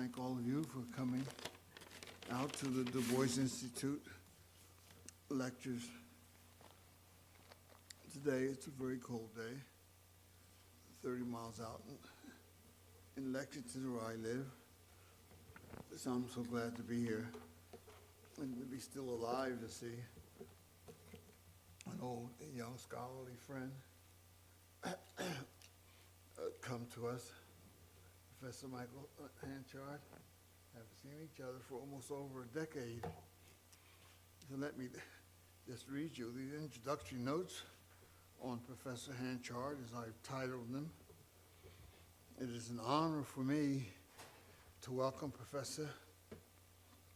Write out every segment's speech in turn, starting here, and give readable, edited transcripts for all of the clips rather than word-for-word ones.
thank all of you for coming out to the Du Bois Institute lectures. Today, it's a very cold day, 30 miles out in Lexington where I live. So I'm so glad to be here and to be still alive to see an old, young scholarly friend come to us, Professor Michael Hanchard. Haven't seen each other for almost over a decade. So let me just read you these introductory notes on Professor Hanchard, as I've titled them. It is an honor for me to welcome Professor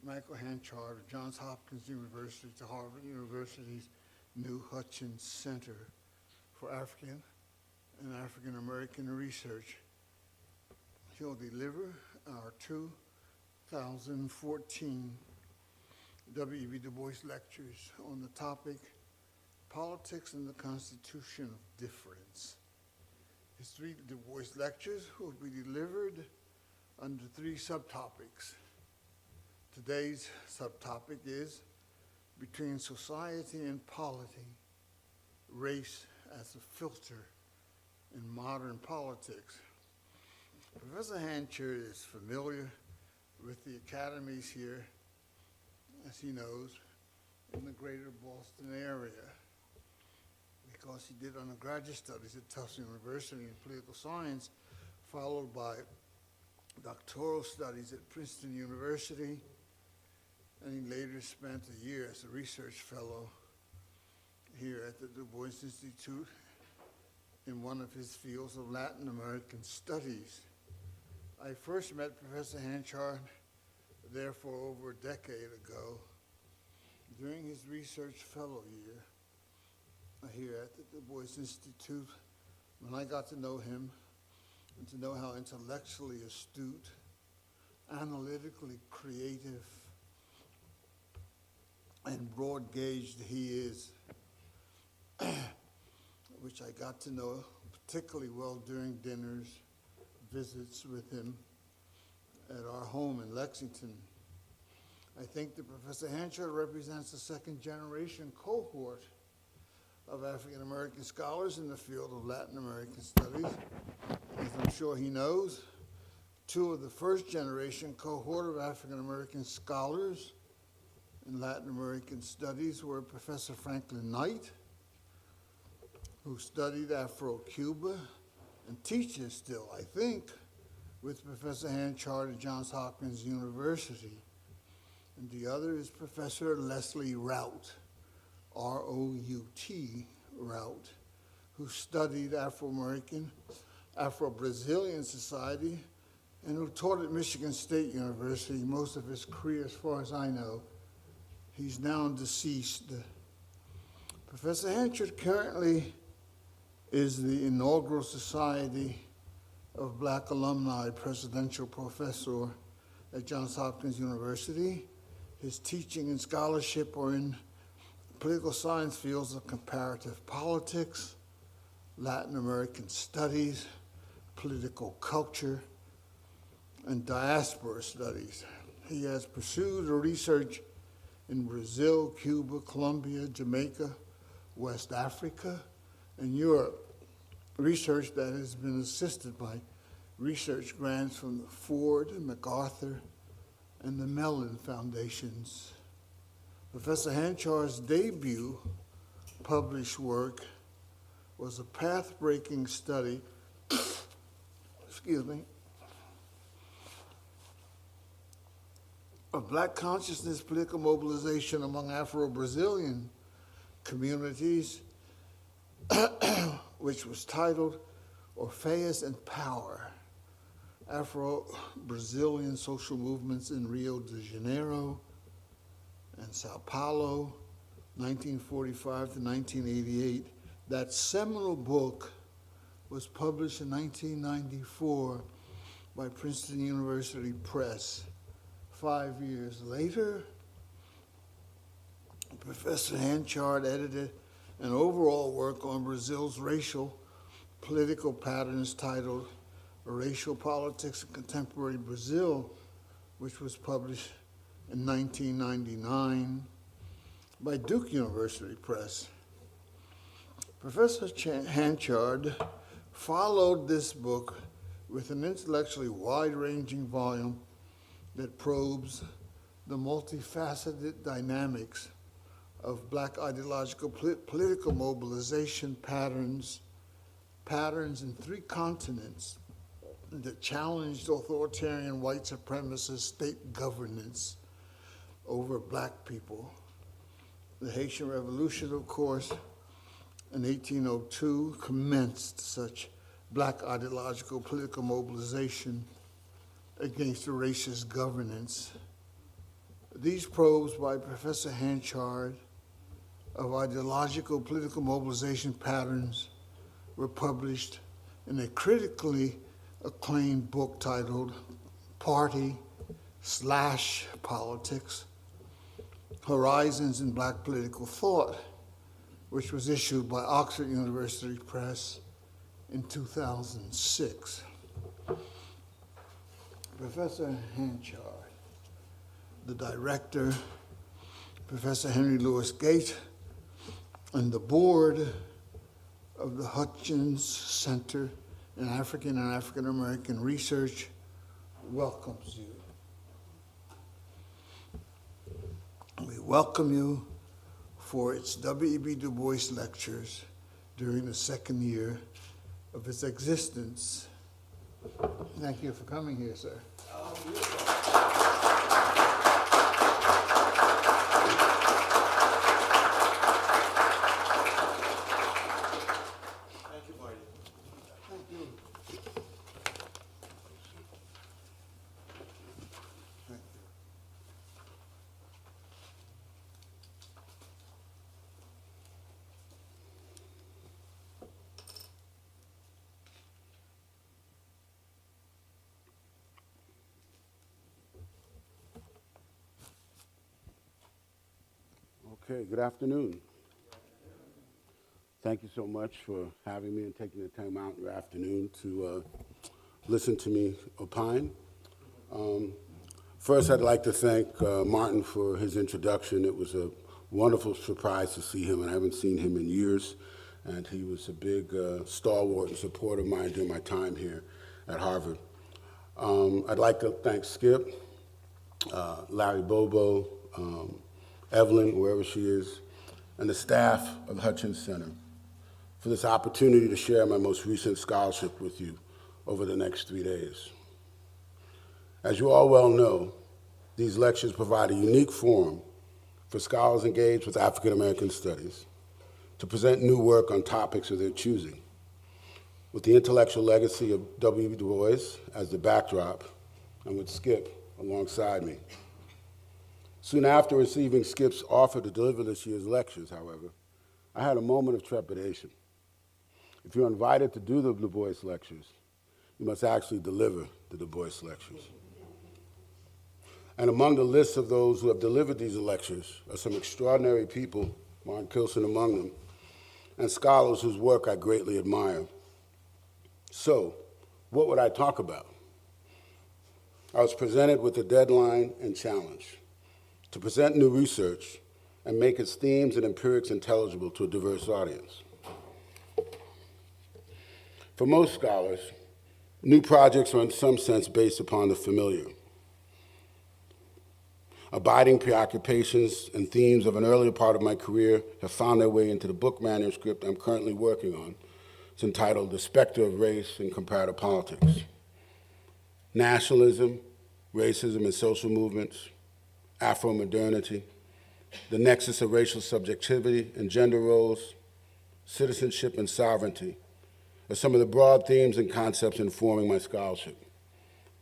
Michael Hanchard of Johns Hopkins University to Harvard University's new Hutchins Center for African and African American Research. He'll deliver our 2014 W.E.B. Du Bois lectures on the topic, Politics and the Constitution of Difference. His 3 Du Bois lectures will be delivered under 3 subtopics. Today's subtopic is Between Society and Polity, Race as a Filter in Modern Politics. Professor Hanchard is familiar with the academies here, as he knows, in the greater Boston area, because he did undergraduate studies at Tufts University in political science, followed by doctoral studies at Princeton University, and he later spent a year as a research fellow here at the Du Bois Institute in one of his fields of Latin American studies. I first met Professor Hanchard there for over a decade ago during his research fellow year here at the Du Bois Institute, when I got to know him and to know how intellectually astute, analytically creative, and broad-gauged he is, which I got to know particularly well during dinners, visits with him at our home in Lexington. I think that Professor Hanchard represents the second-generation cohort of African American scholars in the field of Latin American studies. As I'm sure he knows, 2 of the first-generation cohort of African American scholars in Latin American studies were Professor Franklin Knight, who studied Afro-Cuba and teaches still, I think, with Professor Hanchard at Johns Hopkins University. And the other is Professor Leslie Rout, R-O-U-T, Rout, who studied Afro-American, Afro-Brazilian society, and who taught at Michigan State University most of his career, as far as I know. He's now deceased. Professor Hanchard currently is the inaugural Society of Black Alumni Presidential Professor at Johns Hopkins University. His teaching and scholarship are in political science fields of comparative politics, Latin American studies, political culture, and diaspora studies. He has pursued research in Brazil, Cuba, Colombia, Jamaica, West Africa, and Europe. Research that has been assisted by research grants from the Ford, MacArthur, and the Mellon Foundations. Professor Hanchard's debut published work was a path-breaking study, of Black consciousness political mobilization among Afro-Brazilian communities, which was titled Orpheus and Power, Afro-Brazilian Social Movements in Rio de Janeiro and Sao Paulo, 1945 to 1988. That seminal book was published in 1994 by Princeton University Press. 5 years later, Professor Hanchard edited an overall work on Brazil's racial political patterns titled Racial Politics in Contemporary Brazil, which was published in 1999 by Duke University Press. Professor Hanchard followed this book with an intellectually wide-ranging volume that probes the multifaceted dynamics of Black ideological political mobilization patterns in 3 continents that challenged authoritarian white supremacist state governance over Black people. The Haitian Revolution, of course, in 1802 commenced such Black ideological political mobilization against the racist governance. These probes by Professor Hanchard of ideological political mobilization patterns were published in a critically acclaimed book titled Party/Politics, Horizons in Black Political Thought, which was issued by Oxford University Press in 2006. Professor Hanchard, the director, Professor Henry Louis Gate, and the board of the Hutchins Center in African and African American Research welcomes you. We welcome you for its W.E.B. Du Bois lectures during the 2nd year of its existence. Thank you for coming here, sir. Thank you, Marty. Thank you. Thank you. Okay, good afternoon. Thank you so much for having me and taking the time out in your afternoon to listen to me opine. First, I'd like to thank Martin for his introduction. It was a wonderful surprise to see him, and I haven't seen him in years. And he was a big stalwart and supporter of mine during my time here at Harvard. I'd like to thank Skip, Larry Bobo, Evelyn, wherever she is, and the staff of the Hutchins Center for this opportunity to share my most recent scholarship with you over the next 3 days. As you all well know, these lectures provide a unique forum for scholars engaged with African American studies to present new work on topics of their choosing, with the intellectual legacy of W.E.B. Du Bois as the backdrop, and with Skip alongside me. Soon after receiving Skip's offer to deliver this year's lectures, however, I had a moment of trepidation. If you're invited to do the Du Bois lectures, you must actually deliver the Du Bois lectures. And among the lists of those who have delivered these lectures are some extraordinary people, Martin Kilson among them, and scholars whose work I greatly admire. So, what would I talk about? I was presented with a deadline and challenge to present new research and make its themes and empirics intelligible to a diverse audience. For most scholars, new projects are in some sense based upon the familiar. Abiding preoccupations and themes of an earlier part of my career have found their way into the book manuscript I'm currently working on. It's entitled The Specter of Race in Comparative Politics. Nationalism, Racism and Social Movements, Afro Modernity, the nexus of racial subjectivity and gender roles, citizenship and sovereignty are some of the broad themes and concepts informing my scholarship,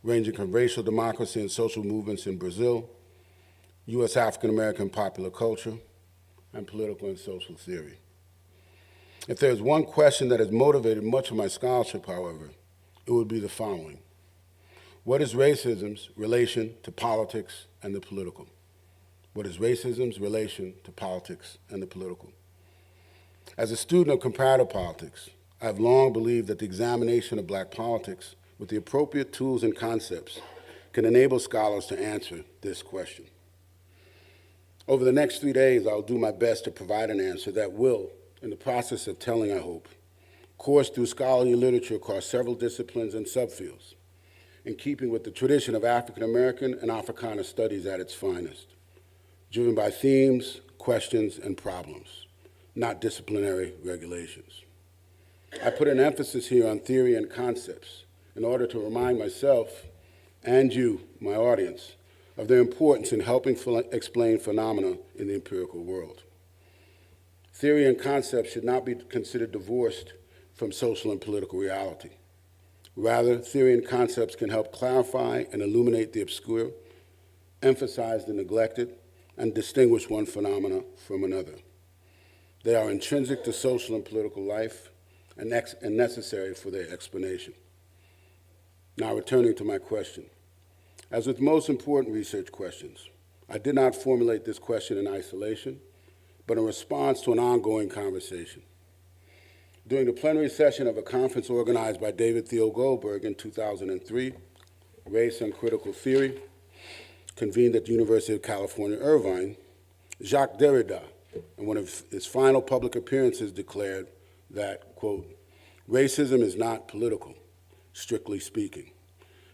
ranging from racial democracy and social movements in Brazil, U.S. African American popular culture, and political and social theory. If there's one question that has motivated much of my scholarship, however, it would be the following. What is racism's relation to politics and the political? What is racism's relation to politics and the political? As a student of comparative politics, I have long believed that the examination of Black politics with the appropriate tools and concepts can enable scholars to answer this question. Over the next 3 days, I'll do my best to provide an answer that will, in the process of telling, I hope, course through scholarly literature across several disciplines and subfields, in keeping with the tradition of African American and Africana studies at its finest, driven by themes, questions, and problems, not disciplinary regulations. I put an emphasis here on theory and concepts in order to remind myself and you, my audience, of their importance in helping explain phenomena in the empirical world. Theory and concepts should not be considered divorced from social and political reality. Rather, theory and concepts can help clarify and illuminate the obscure, emphasize the neglected, and distinguish one phenomena from another. They are intrinsic to social and political life and necessary for their explanation. Now, returning to my question. As with most important research questions, I did not formulate this question in isolation, but in response to an ongoing conversation. During the plenary session of a conference organized by David Theo Goldberg in 2003, Race and Critical Theory, convened at the University of California, Irvine, Jacques Derrida, in one of his final public appearances, declared that, quote, racism is not political, strictly speaking.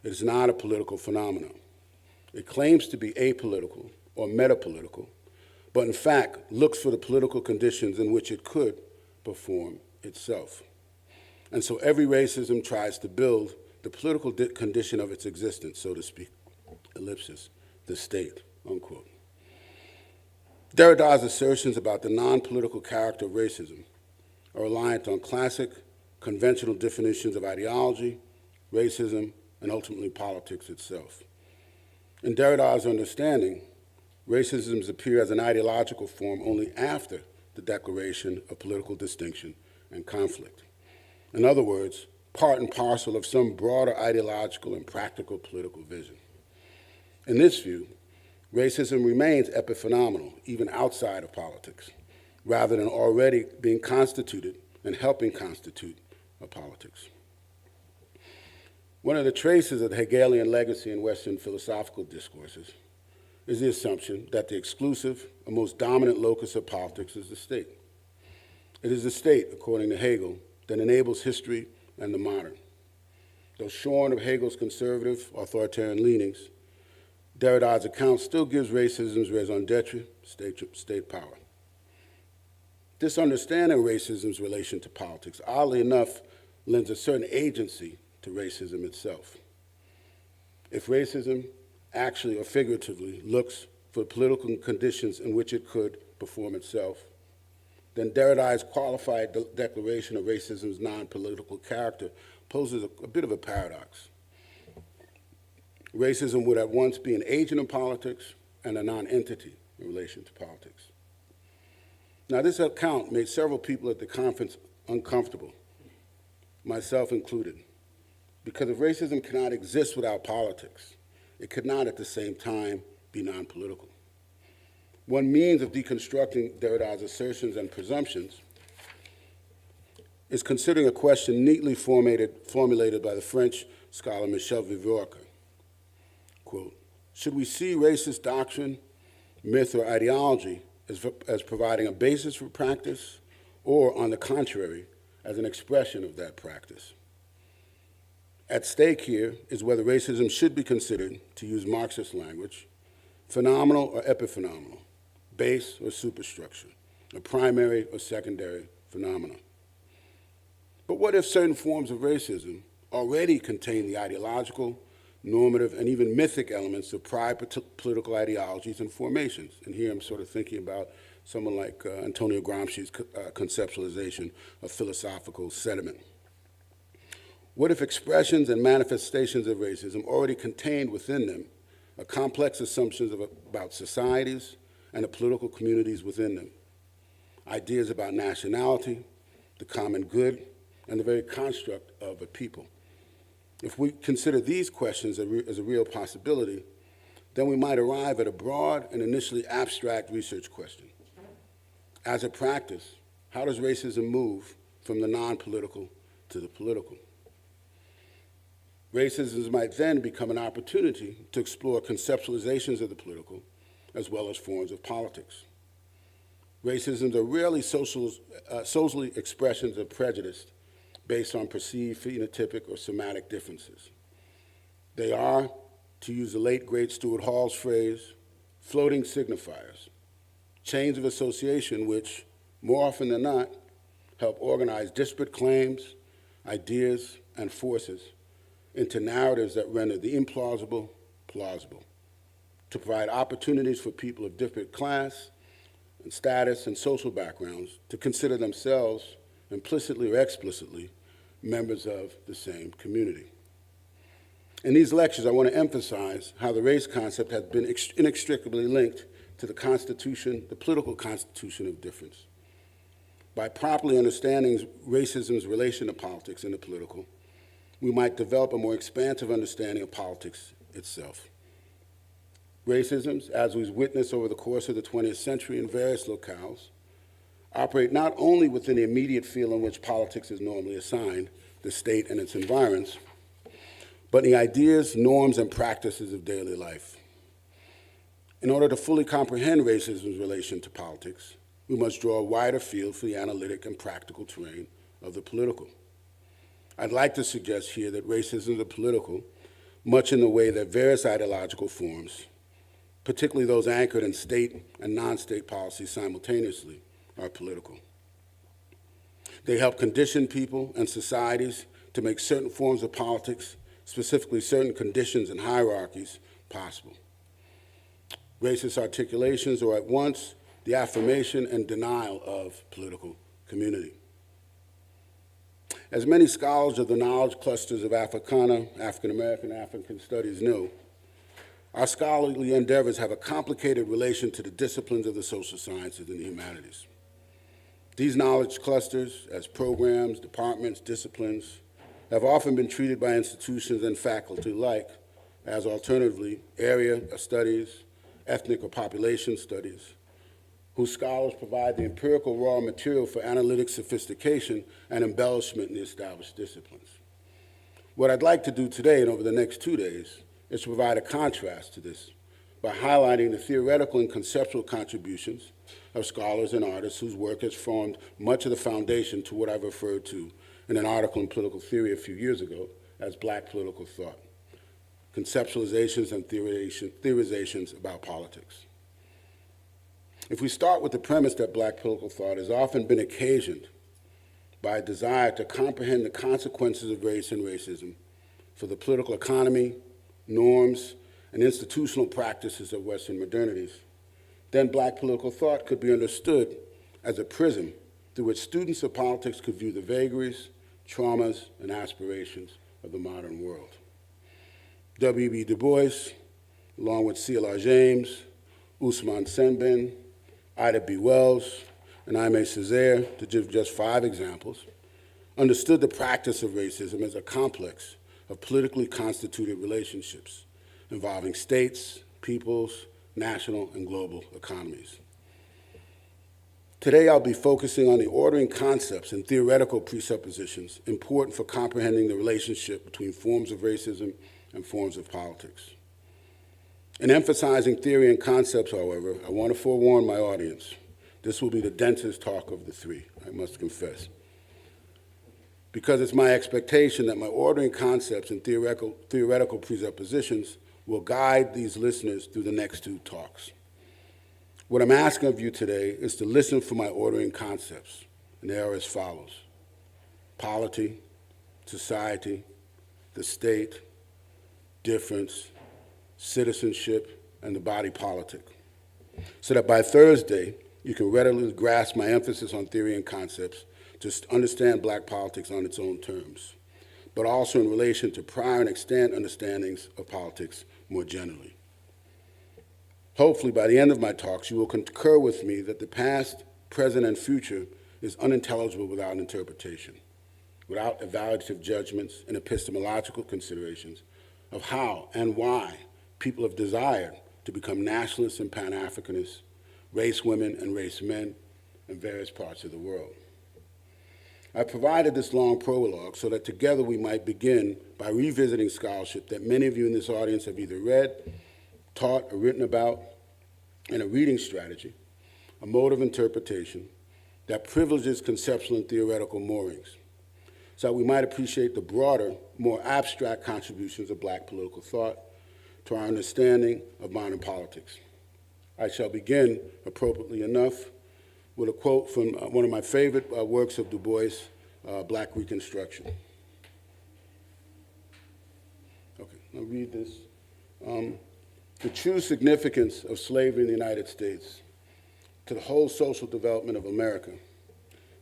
It is not a political phenomenon. It claims to be apolitical or metapolitical, but in fact looks for the political conditions in which it could perform itself. And so every racism tries to build the political condition of its existence, so to speak, ellipsis, the state, unquote. Derrida's assertions about the non-political character of racism are reliant on classic, conventional definitions of ideology, racism, and ultimately politics itself. In Derrida's understanding, racisms appear as an ideological form only after the declaration of political distinction and conflict. In other words, part and parcel of some broader ideological and practical political vision. In this view, racism remains epiphenomenal, even outside of politics, rather than already being constituted and helping constitute a politics. One of the traces of the Hegelian legacy in Western philosophical discourses is the assumption that the exclusive and most dominant locus of politics is the state. It is the state, according to Hegel, that enables history and the modern. Though shorn of Hegel's conservative, authoritarian leanings, Derrida's account still gives racism's raison d'etre, state power. This understanding of racism's relation to politics, oddly enough, lends a certain agency to racism itself. If racism actually or figuratively looks for political conditions in which it could perform itself, then Derrida's qualified declaration of racism's non-political character poses a bit of a paradox. Racism would at once be an agent of politics and a non-entity in relation to politics. Now, this account made several people at the conference uncomfortable, myself included, because if racism cannot exist without politics, it could not at the same time be non-political. One means of deconstructing Derrida's assertions and presumptions is considering a question neatly formulated by the French scholar Michel Vivorca. Quote, should we see racist doctrine, myth, or ideology as providing a basis for practice, or, on the contrary, as an expression of that practice? At stake here is whether racism should be considered, to use Marxist language, phenomenal or epiphenomenal, base or superstructure, a primary or secondary phenomenon. But what if certain forms of racism already contain the ideological, normative, and even mythic elements of prior political ideologies and formations? And here I'm sort of thinking about someone like Antonio Gramsci's conceptualization of philosophical sediment. What if expressions and manifestations of racism already contained within them a complex assumptions about societies and the political communities within them, ideas about nationality, the common good, and the very construct of a people? If we consider these questions as a real possibility, then we might arrive at a broad and initially abstract research question. As a practice, how does racism move from the non-political to the political? Racism might then become an opportunity to explore conceptualizations of the political as well as forms of politics. Racisms are rarely socially expressions of prejudice based on perceived phenotypic or somatic differences. They are, to use the late great Stuart Hall's phrase, floating signifiers, chains of association which, more often than not, help organize disparate claims, ideas, and forces into narratives that render the implausible plausible, to provide opportunities for people of different class and status and social backgrounds to consider themselves, implicitly or explicitly, members of the same community. In these lectures, I want to emphasize how the race concept has been inextricably linked to the constitution, the political constitution of difference. By properly understanding racism's relation to politics and the political, we might develop a more expansive understanding of politics itself. Racisms, as we've witnessed over the course of the 20th century in various locales, operate not only within the immediate field in which politics is normally assigned, the state and its environs, but in the ideas, norms, and practices of daily life. In order to fully comprehend racism's relation to politics, we must draw a wider field for the analytic and practical terrain of the political. I'd like to suggest here that racism is political, much in the way that various ideological forms, particularly those anchored in state and non-state policies simultaneously, are political. They help condition people and societies to make certain forms of politics, specifically certain conditions and hierarchies, possible. Racist articulations are at once the affirmation and denial of political community. As many scholars of the knowledge clusters of Africana, African American, and African studies know, our scholarly endeavors have a complicated relation to the disciplines of the social sciences and the humanities. These knowledge clusters, as programs, departments, disciplines, have often been treated by institutions and faculty alike as alternatively area studies, ethnic or population studies, whose scholars provide the empirical raw material for analytic sophistication and embellishment in the established disciplines. What I'd like to do today and over the next 2 days is to provide a contrast to this by highlighting the theoretical and conceptual contributions of scholars and artists whose work has formed much of the foundation to what I've referred to in an article in Political Theory a few years ago as Black political thought, conceptualizations and theorizations about politics. If we start with the premise that Black political thought has often been occasioned by a desire to comprehend the consequences of race and racism for the political economy, norms, and institutional practices of Western modernities, then Black political thought could be understood as a prism through which students of politics could view the vagaries, traumas, and aspirations of the modern world. W.E.B. Du Bois, along with C.L.R. James, Ousmane Sembène, Ida B. Wells, and Aimé Césaire, to give just 5 examples, understood the practice of racism as a complex of politically constituted relationships involving states, peoples, national, and global economies. Today, I'll be focusing on the ordering concepts and theoretical presuppositions important for comprehending the relationship between forms of racism and forms of politics. In emphasizing theory and concepts, however, I want to forewarn my audience. This will be the densest talk of the 3, I must confess, because it's my expectation that my ordering concepts and theoretical presuppositions will guide these listeners through the next 2 talks. What I'm asking of you today is to listen for my ordering concepts, and they are as follows: polity, society, the state, difference, citizenship, and the body politic, so that by Thursday, you can readily grasp my emphasis on theory and concepts to understand Black politics on its own terms, but also in relation to prior and extant understandings of politics more generally. Hopefully, by the end of my talks, you will concur with me that the past, present, and future is unintelligible without interpretation, without evaluative judgments and epistemological considerations of how and why people have desired to become nationalists and Pan-Africanists, race women and race men in various parts of the world. I provided this long prologue so that together we might begin by revisiting scholarship that many of you in this audience have either read, taught, or written about, and a reading strategy, a mode of interpretation that privileges conceptual and theoretical moorings, so that we might appreciate the broader, more abstract contributions of Black political thought to our understanding of modern politics. I shall begin, appropriately enough, with a quote from one of my favorite works of Du Bois, Black Reconstruction. Okay, I'll read this. The true significance of slavery in the United States to the whole social development of America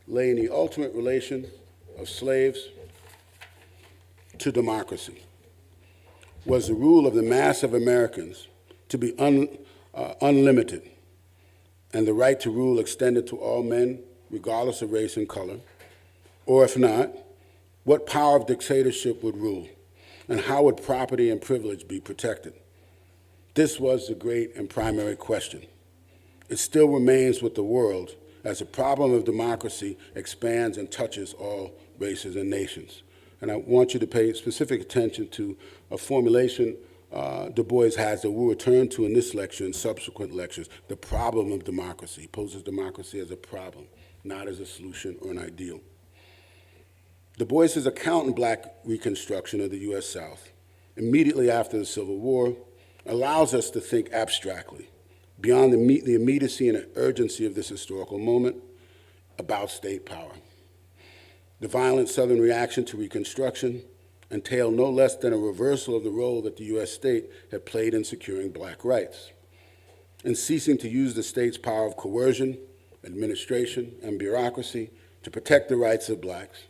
lay in the ultimate relation of slaves to democracy. Was the rule of the mass of Americans to be unlimited, and the right to rule extended to all men, regardless of race and color? Or if not, what power of dictatorship would rule, and how would property and privilege be protected? This was the great and primary question. It still remains with the world as the problem of democracy expands and touches all races and nations. And I want you to pay specific attention to a formulation Du Bois has that we'll return to in this lecture and subsequent lectures, the problem of democracy. He poses democracy as a problem, not as a solution or an ideal. Du Bois's account in Black Reconstruction of the U.S. South, immediately after the Civil War, allows us to think abstractly, beyond the immediacy and urgency of this historical moment, about state power. The violent Southern reaction to Reconstruction entailed no less than a reversal of the role that the U.S. state had played in securing Black rights. In ceasing to use the state's power of coercion, administration, and bureaucracy to protect the rights of Blacks,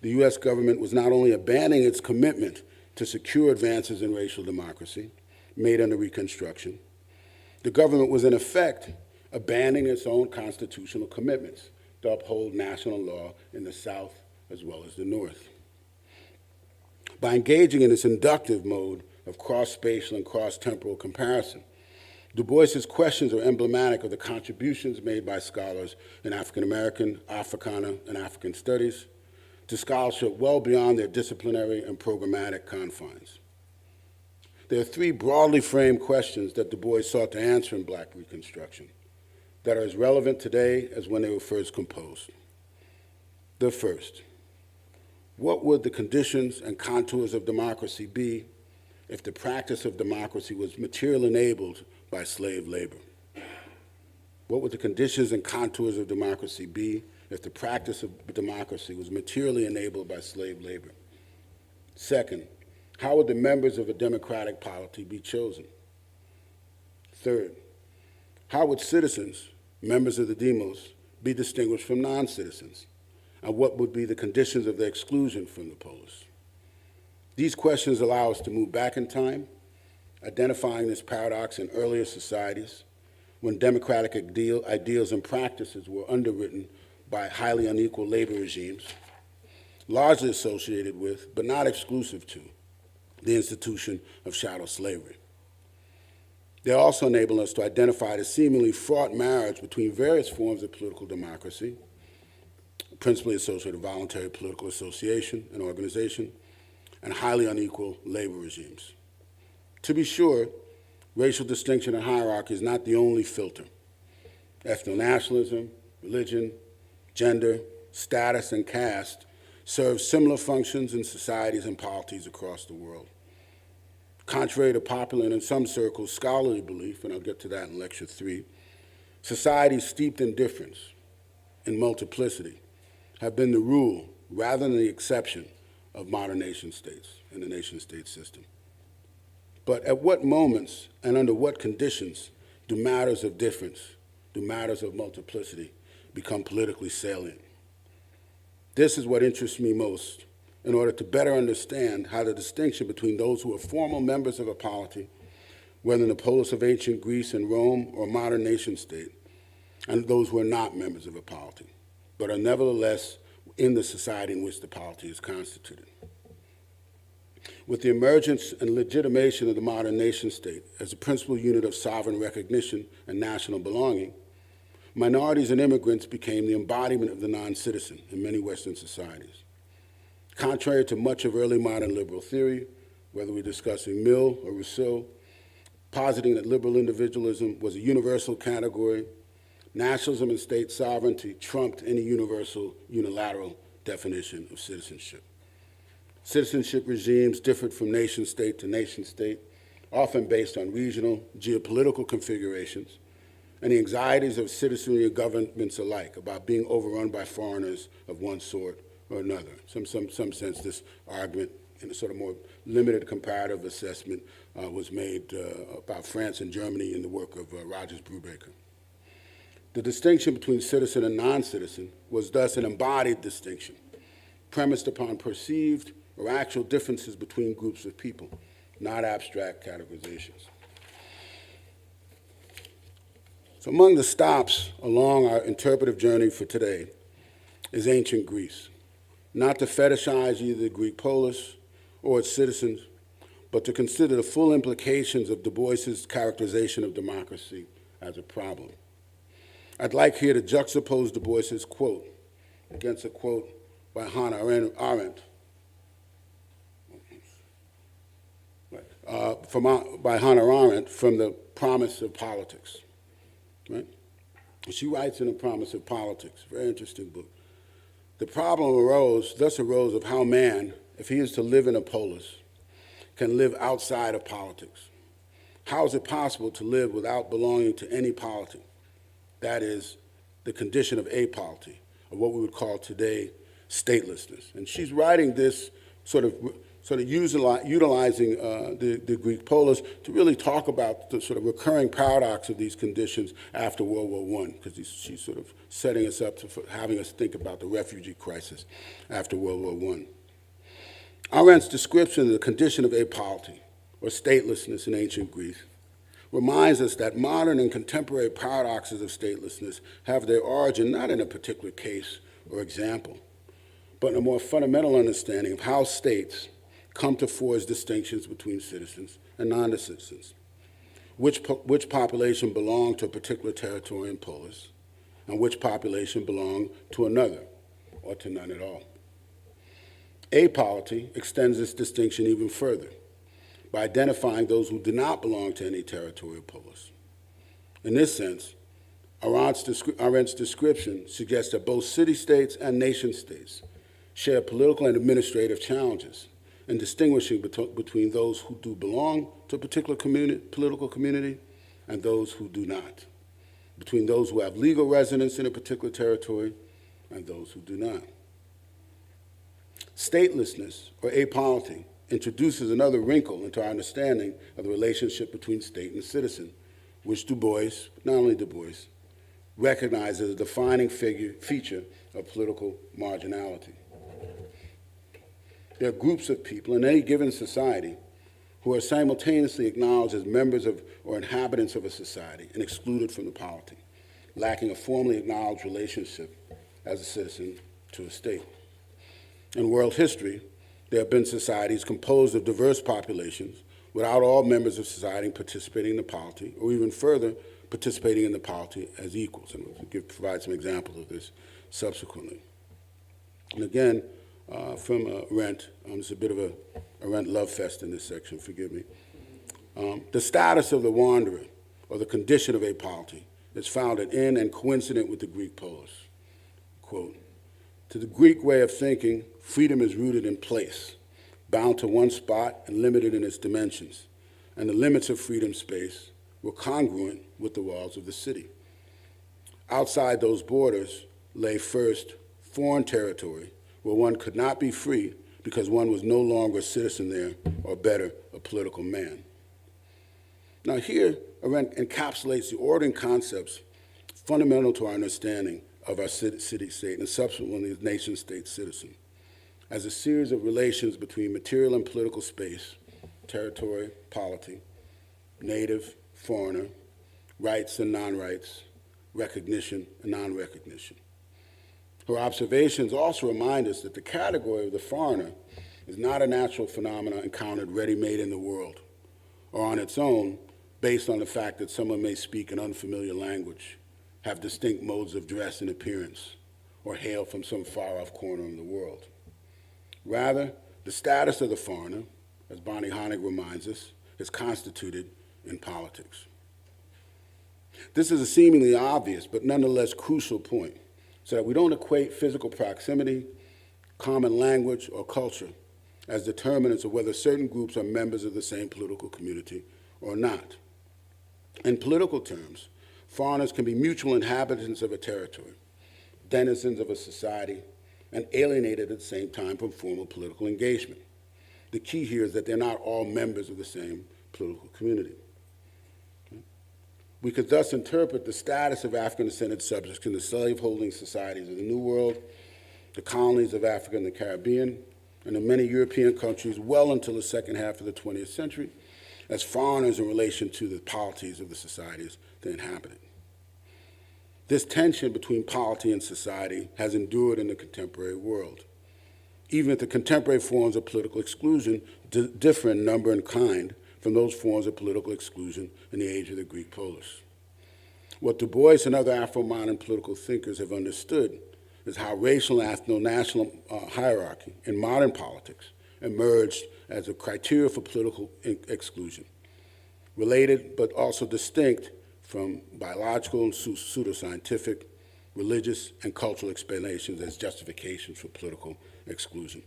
the U.S. government was not only abandoning its commitment to secure advances in racial democracy made under Reconstruction, the government was in effect abandoning its own constitutional commitments to uphold national law in the South as well as the North. By engaging in this inductive mode of cross-spatial and cross-temporal comparison, Du Bois's questions are emblematic of the contributions made by scholars in African American, Africana, and African studies to scholarship well beyond their disciplinary and programmatic confines. There are three broadly framed questions that Du Bois sought to answer in Black Reconstruction that are as relevant today as when they were first composed. The first, what would the conditions and contours of democracy be if the practice of democracy was materially enabled by slave labor? What would the conditions and contours of democracy be if the practice of democracy was materially enabled by slave labor? Second, how would the members of a democratic polity be chosen? Third, how would citizens, members of the demos, be distinguished from non-citizens? And what would be the conditions of their exclusion from the polis? These questions allow us to move back in time, identifying this paradox in earlier societies when democratic ideals and practices were underwritten by highly unequal labor regimes, largely associated with, but not exclusive to, the institution of chattel slavery. They also enable us to identify the seemingly fraught marriage between various forms of political democracy, principally associated with voluntary political association and organization, and highly unequal labor regimes. To be sure, racial distinction and hierarchy is not the only filter. Ethno-nationalism, religion, gender, status, and caste serve similar functions in societies and polities across the world. Contrary to popular and in some circles scholarly belief, and I'll get to that in lecture 3, societies steeped in difference, in multiplicity, have been the rule rather than the exception of modern nation states and the nation state system. But at what moments and under what conditions do matters of difference, do matters of multiplicity become politically salient? This is what interests me most in order to better understand how the distinction between those who are formal members of a polity, whether in the polis of ancient Greece and Rome or modern nation state, and those who are not members of a polity, but are nevertheless in the society in which the polity is constituted. With the emergence and legitimation of the modern nation state as a principal unit of sovereign recognition and national belonging, minorities and immigrants became the embodiment of the non-citizen in many Western societies. Contrary to much of early modern liberal theory, whether we're discussing Mill or Rousseau, positing that liberal individualism was a universal category, nationalism and state sovereignty trumped any universal, unilateral definition of citizenship. Citizenship regimes differed from nation state to nation state, often based on regional, geopolitical configurations, and the anxieties of citizenry governments alike about being overrun by foreigners of one sort or another. In some sense, this argument, in a sort of more limited comparative assessment, was made about France and Germany in the work of Rogers Brubaker. The distinction between citizen and non-citizen was thus an embodied distinction, premised upon perceived or actual differences between groups of people, not abstract categorizations. So among the stops along our interpretive journey for today is ancient Greece, not to fetishize either the Greek polis or its citizens, but to consider the full implications of Du Bois's characterization of democracy as a problem. I'd like here to juxtapose Du Bois's quote against a quote by Hannah Arendt, by Hannah Arendt from The Promise of Politics. Right? She writes in The Promise of Politics, very interesting book. The problem thus arose of how man, if he is to live in a polis, can live outside of politics. How is it possible to live without belonging to any polity? That is, the condition of apolity, or what we would call today statelessness. And she's writing this sort of utilizing the Greek polis to really talk about the sort of recurring paradox of these conditions after World War I, because she's sort of setting us up to having us think about the refugee crisis after World War I. Arendt's description of the condition of apolity, or statelessness in ancient Greece, reminds us that modern and contemporary paradoxes of statelessness have their origin not in a particular case or example, but in a more fundamental understanding of how states come to forge distinctions between citizens and non-citizens, which population belong to a particular territory and polis, and which population belong to another, or to none at all. Apolity extends this distinction even further by identifying those who do not belong to any territorial polis. In this sense, Arendt's description suggests that both city-states and nation-states share political and administrative challenges in distinguishing between those who do belong to a particular political community and those who do not, between those who have legal residence in a particular territory and those who do not. Statelessness, or apolity, introduces another wrinkle into our understanding of the relationship between state and citizen, which Du Bois, but not only Du Bois, recognized as a defining feature of political marginality. There are groups of people in any given society who are simultaneously acknowledged as members of or inhabitants of a society and excluded from the polity, lacking a formally acknowledged relationship as a citizen to a state. In world history, there have been societies composed of diverse populations without all members of society participating in the polity, or even further, participating in the polity as equals. And we'll provide some examples of this subsequently. And again, from Arendt, it's a bit of a Arendt love fest in this section, forgive me. The status of the wanderer, or the condition of apolity, is founded in and coincident with the Greek polis. Quote, to the Greek way of thinking, freedom is rooted in place, bound to one spot and limited in its dimensions, and the limits of freedom space were congruent with the walls of the city. Outside those borders lay first foreign territory, where one could not be free because one was no longer a citizen there, or better, a political man. Now here, Arendt encapsulates the ordering concepts fundamental to our understanding of our city-state and subsequently nation-state citizen as a series of relations between material and political space, territory, polity, native, foreigner, rights and non-rights, recognition and non-recognition. Her observations also remind us that the category of the foreigner is not a natural phenomenon encountered ready-made in the world, or on its own, based on the fact that someone may speak an unfamiliar language, have distinct modes of dress and appearance, or hail from some far-off corner of the world. Rather, the status of the foreigner, as Bonnie Honig reminds us, is constituted in politics. This is a seemingly obvious but nonetheless crucial point, so that we don't equate physical proximity, common language, or culture as determinants of whether certain groups are members of the same political community or not. In political terms, foreigners can be mutual inhabitants of a territory, denizens of a society, and alienated at the same time from formal political engagement. The key here is that they're not all members of the same political community. We could thus interpret the status of African-descended subjects in the slaveholding societies of the New World, the colonies of Africa and the Caribbean, and in many European countries well until the second half of the 20th century as foreigners in relation to the polities of the societies they inhabited. This tension between polity and society has endured in the contemporary world, even if the contemporary forms of political exclusion differ in number and kind from those forms of political exclusion in the age of the Greek polis. What Du Bois and other Afro-modern political thinkers have understood is how racial and ethno-national hierarchy in modern politics emerged as a criteria for political exclusion, related but also distinct from biological and pseudoscientific, religious, and cultural explanations as justifications for political exclusion.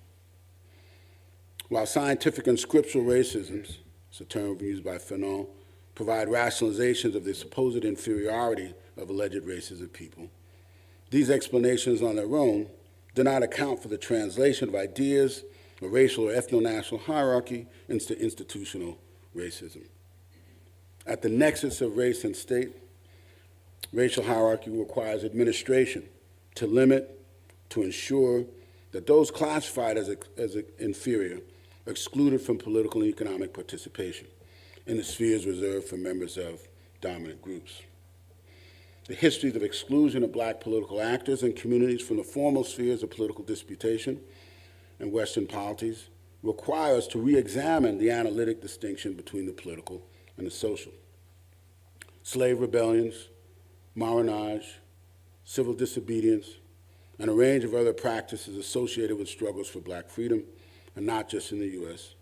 While scientific and scriptural racisms, it's a term used by Fanon, provide rationalizations of the supposed inferiority of alleged races of people, these explanations on their own do not account for the translation of ideas of racial or ethno-national hierarchy into institutional racism. At the nexus of race and state, racial hierarchy requires administration to limit, to ensure that those classified as inferior are excluded from political and economic participation in the spheres reserved for members of dominant groups. The histories of exclusion of black political actors and communities from the formal spheres of political disputation and Western polities require us to re-examine the analytic distinction between the political and the social. Slave rebellions, marronage, civil disobedience, and a range of other practices associated with struggles for black freedom, and not just in the US,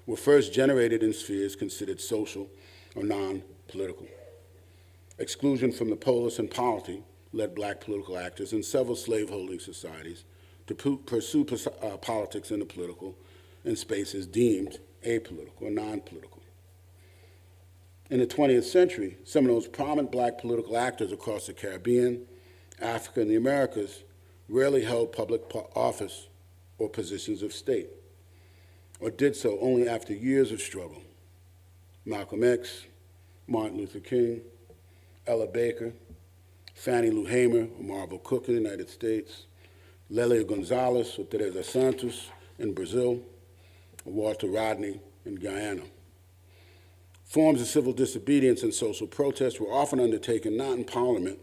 were first generated in spheres considered social or non-political. Exclusion from the polis and polity led black political actors in several slaveholding societies to pursue politics in the political in spaces deemed apolitical or non-political. In the 20th century, some of those prominent black political actors across the Caribbean, Africa, and the Americas rarely held public office or positions of state, or did so only after years of struggle. Malcolm X, Martin Luther King, Ella Baker, Fannie Lou Hamer, or Marvel Cook in the United States, Lélia Gonzalez or Teresa Santos in Brazil, or Walter Rodney in Guyana. Forms of civil disobedience and social protest were often undertaken not in parliament,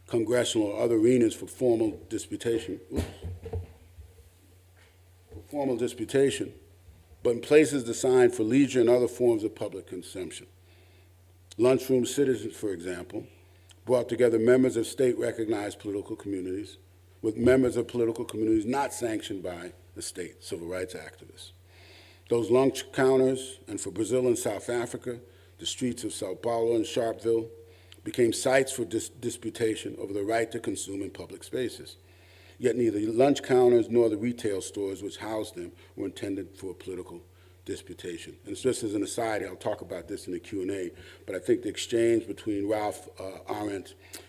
congressional, or other arenas for formal disputation, but in places designed for leisure and other forms of public consumption. Lunchroom citizens, for example, brought together members of state-recognized political communities with members of political communities not sanctioned by the state, civil rights activists. Those lunch counters, and for Brazil and South Africa, the streets of Sao Paulo and Sharpeville, became sites for disputation over the right to consume in public spaces. Yet neither lunch counters nor the retail stores which housed them were intended for political disputation. And just as an aside, I'll talk about this in the Q&A, but I think the exchange between Ralph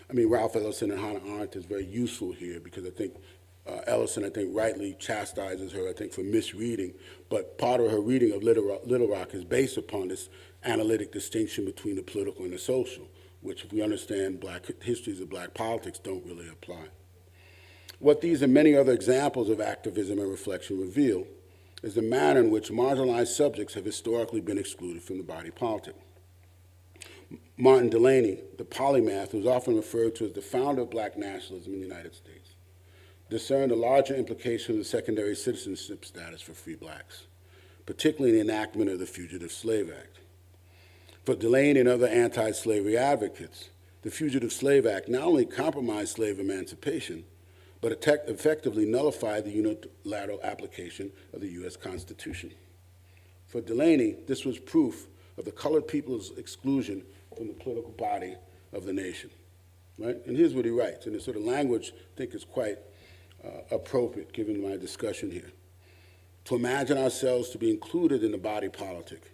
Ellison and Hannah Arendt is very useful here, because I think Ellison, rightly chastises her, for misreading, but part of her reading of Little Rock is based upon this analytic distinction between the political and the social, which, if we understand black histories of black politics, don't really apply. What these and many other examples of activism and reflection reveal is the manner in which marginalized subjects have historically been excluded from the body politic. Martin Delany, the polymath, who is often referred to as the founder of black nationalism in the United States, discerned a larger implication of the secondary citizenship status for free blacks, particularly in the enactment of the Fugitive Slave Act. For Delany and other anti-slavery advocates, the Fugitive Slave Act not only compromised slave emancipation, but effectively nullified the unilateral application of the U.S. Constitution. For Delaney, this was proof of the colored people's exclusion from the political body of the nation. Right? And here's what he writes, and the sort of language I think is quite appropriate given my discussion here. To imagine ourselves to be included in the body politic,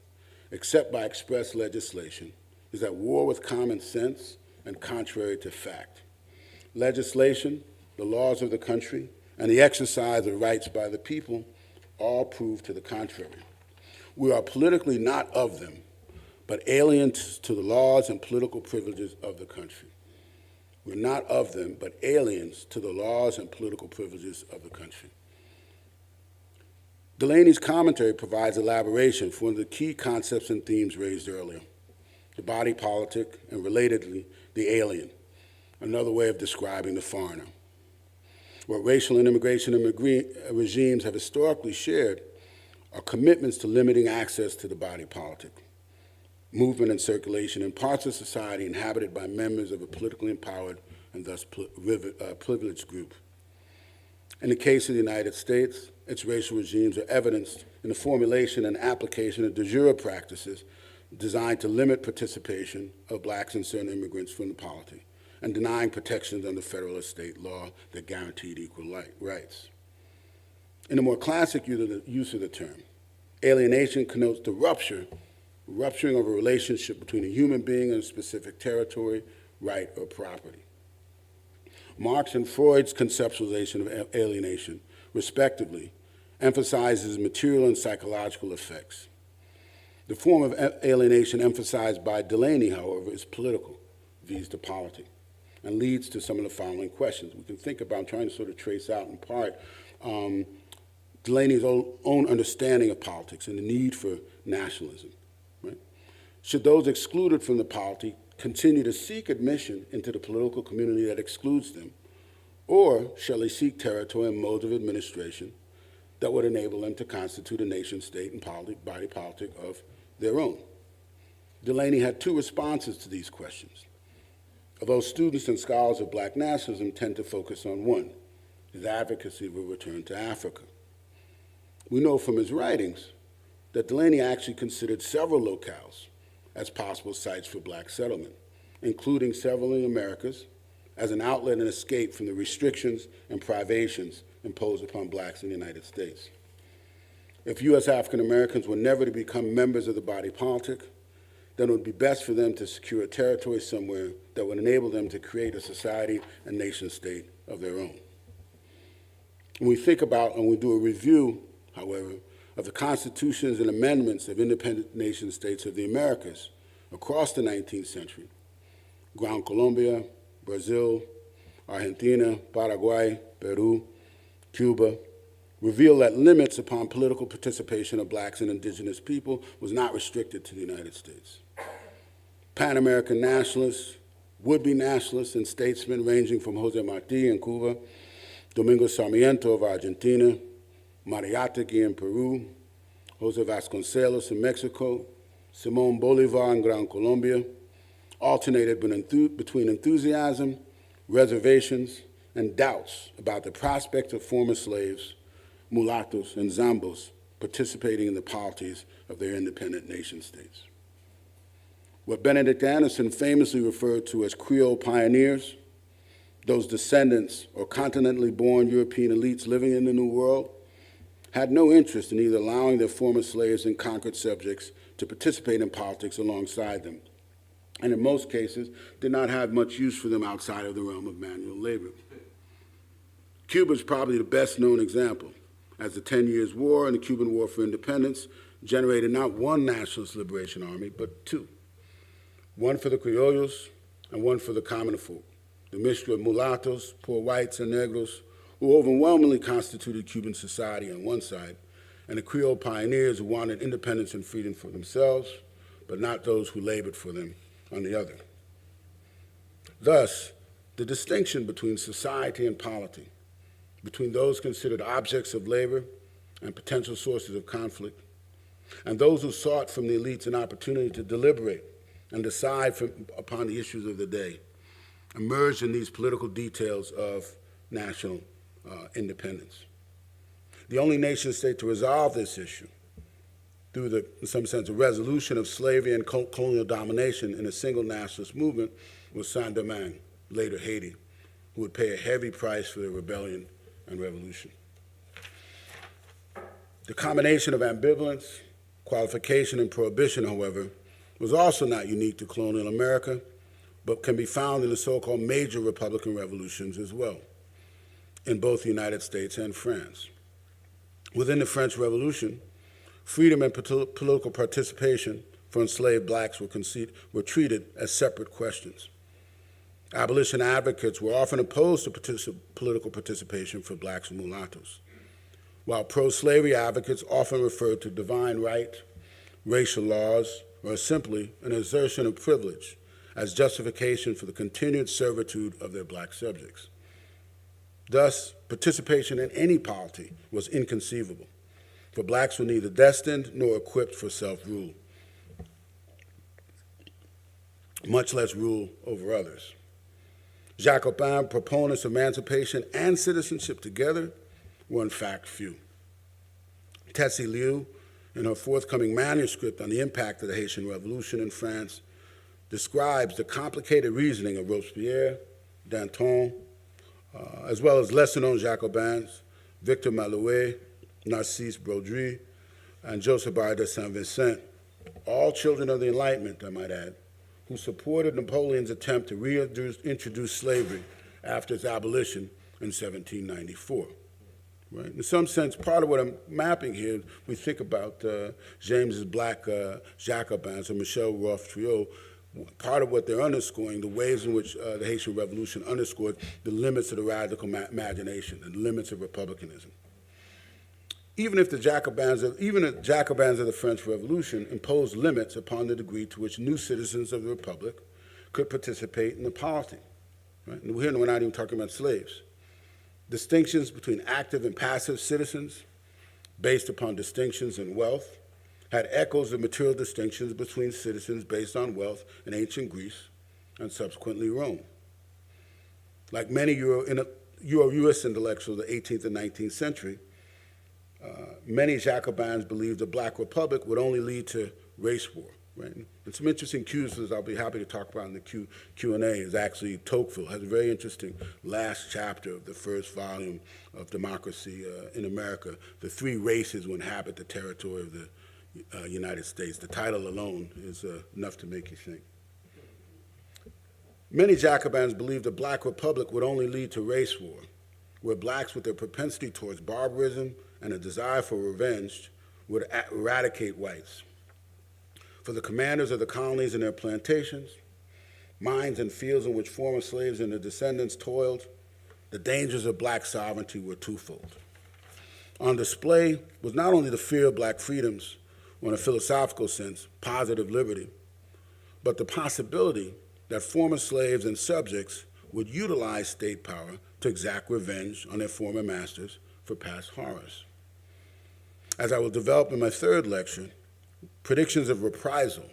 except by express legislation, is at war with common sense and contrary to fact. Legislation, the laws of the country, and the exercise of rights by the people all prove to the contrary. We are politically not of them, but aliens to the laws and political privileges of the country. We're not of them, but aliens to the laws and political privileges of the country. Delaney's commentary provides elaboration for one of the key concepts and themes raised earlier, the body politic, and relatedly, the alien, another way of describing the foreigner. What racial and immigration regimes have historically shared are commitments to limiting access to the body politic, movement and circulation in parts of society inhabited by members of a politically empowered and thus privileged group. In the case of the United States, its racial regimes are evidenced in the formulation and application of de jure practices designed to limit participation of blacks and certain immigrants from the polity, and denying protections under federal or state law that guaranteed equal rights. In the more classic use of the term, alienation connotes the rupturing of a relationship between a human being and a specific territory, right, or property. Marx and Freud's conceptualization of alienation, respectively, emphasizes material and psychological effects. The form of alienation emphasized by Delaney, however, is political, vis to polity, and leads to some of the following questions. We can think about trying to sort of trace out in part Delaney's own understanding of politics and the need for nationalism. Right? Should those excluded from the polity continue to seek admission into the political community that excludes them, or shall they seek territory and modes of administration that would enable them to constitute a nation state and body politic of their own? Delaney had two responses to these questions, although students and scholars of black nationalism tend to focus on one, his advocacy of a return to Africa. We know from his writings that Delaney actually considered several locales as possible sites for black settlement, including several in the Americas, as an outlet and escape from the restrictions and privations imposed upon blacks in the United States. If U.S. African Americans were never to become members of the body politic, then it would be best for them to secure a territory somewhere that would enable them to create a society and nation state of their own. When we think about and we do a review, however, of the constitutions and amendments of independent nation states of the Americas across the 19th century, Gran Colombia, Brazil, Argentina, Paraguay, Peru, Cuba, reveal that limits upon political participation of blacks and indigenous people was not restricted to the United States. Pan-American nationalists, would-be nationalists, and statesmen ranging from Jose Marti in Cuba, Domingo Sarmiento of Argentina, Mariátegui in Peru, Jose Vasconcelos in Mexico, Simón Bolívar in Gran Colombia, alternated between enthusiasm, reservations, and doubts about the prospect of former slaves, mulattoes, and zambos participating in the polities of their independent nation states. What Benedict Anderson famously referred to as Creole pioneers, those descendants or continentally born European elites living in the New World, had no interest in either allowing their former slaves and conquered subjects to participate in politics alongside them, and in most cases did not have much use for them outside of the realm of manual labor. Cuba is probably the best known example, as the 10 Years' War and the Cuban War for Independence generated not one nationalist liberation army, but two. One for the criollos and one for the common folk, the mixture of mulattoes, poor whites, and negros, who overwhelmingly constituted Cuban society on one side, and the Creole pioneers who wanted independence and freedom for themselves, but not those who labored for them on the other. Thus, the distinction between society and polity, between those considered objects of labor and potential sources of conflict, and those who sought from the elites an opportunity to deliberate and decide upon the issues of the day, emerged in these political details of national independence. The only nation state to resolve this issue through in some sense, a resolution of slavery and colonial domination in a single nationalist movement was Saint-Domingue, later Haiti, who would pay a heavy price for their rebellion and revolution. The combination of ambivalence, qualification, and prohibition, however, was also not unique to colonial America, but can be found in the so-called major Republican revolutions as well, in both the United States and France. Within the French Revolution, freedom and political participation for enslaved blacks were treated as separate questions. Abolition advocates were often opposed to political participation for blacks and mulattoes, while pro-slavery advocates often referred to divine right, racial laws, or simply an assertion of privilege as justification for the continued servitude of their black subjects. Thus, participation in any polity was inconceivable, for blacks were neither destined nor equipped for self-rule, much less rule over others. Jacobin proponents of emancipation and citizenship together were in fact few. Tessie Liu, in her forthcoming manuscript on the impact of the Haitian Revolution in France, describes the complicated reasoning of Robespierre, Danton, as well as lesser-known Jacobins, Victor Malouet, Narcisse Baudry, and Joseph de Saint-Vincent, all children of the Enlightenment, I might add, who supported Napoleon's attempt to reintroduce slavery after its abolition in 1794. Right? In some sense, part of what I'm mapping here, we think about James's black Jacobins and Michel Roth-Triot. Part of what they're underscoring, the ways in which the Haitian Revolution underscored the limits of the radical imagination, the limits of republicanism. Even the Jacobins of the French Revolution imposed limits upon the degree to which new citizens of the Republic could participate in the polity. Right? And here we're not even talking about slaves. Distinctions between active and passive citizens, based upon distinctions in wealth, had echoes of material distinctions between citizens based on wealth in ancient Greece and subsequently Rome. Like many Euro-US intellectuals of the 18th and 19th century, many Jacobins believed a black republic would only lead to race war. Right? And some interesting cues I'll be happy to talk about in the Q&A is actually Tocqueville has a very interesting last chapter of the first volume of Democracy in America, the three races who inhabit the territory of the United States. The title alone is enough to make you think. Many Jacobins believed a black republic would only lead to race war, where blacks with their propensity towards barbarism and a desire for revenge would eradicate whites. For the commanders of the colonies and their plantations, mines and fields in which former slaves and their descendants toiled, the dangers of black sovereignty were twofold. On display was not only the fear of black freedoms, or in a philosophical sense, positive liberty, but the possibility that former slaves and subjects would utilize state power to exact revenge on their former masters for past horrors. As I will develop in my third lecture, predictions of reprisal,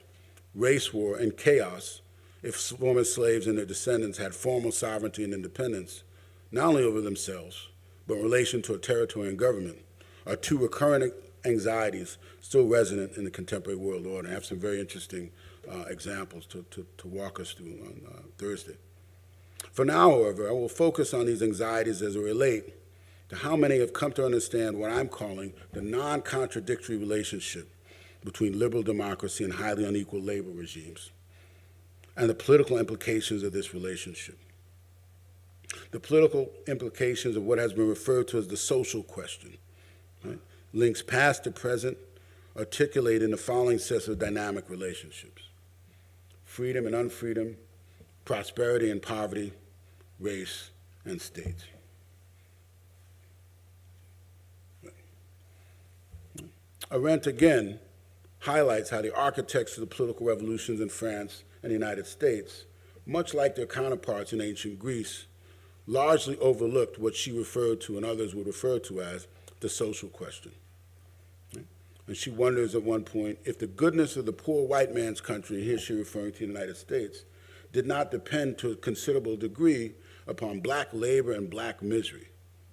race war, and chaos if former slaves and their descendants had formal sovereignty and independence, not only over themselves, but in relation to a territory and government, are two recurrent anxieties still resonant in the contemporary world order. I have some very interesting examples to walk us through on Thursday. For now, however, I will focus on these anxieties as they relate to how many have come to understand what I'm calling the non-contradictory relationship between liberal democracy and highly unequal labor regimes, and the political implications of this relationship. The political implications of what has been referred to as the social question, right? Links past to present, articulate in the following sets of dynamic relationships: freedom and unfreedom, prosperity and poverty, race and state. Arendt again highlights how the architects of the political revolutions in France and the United States, much like their counterparts in ancient Greece, largely overlooked what she referred to and others would refer to as the social question. And she wonders at one point if the goodness of the poor white man's country, here she's referring to the United States, did not depend to a considerable degree upon black labor and black misery.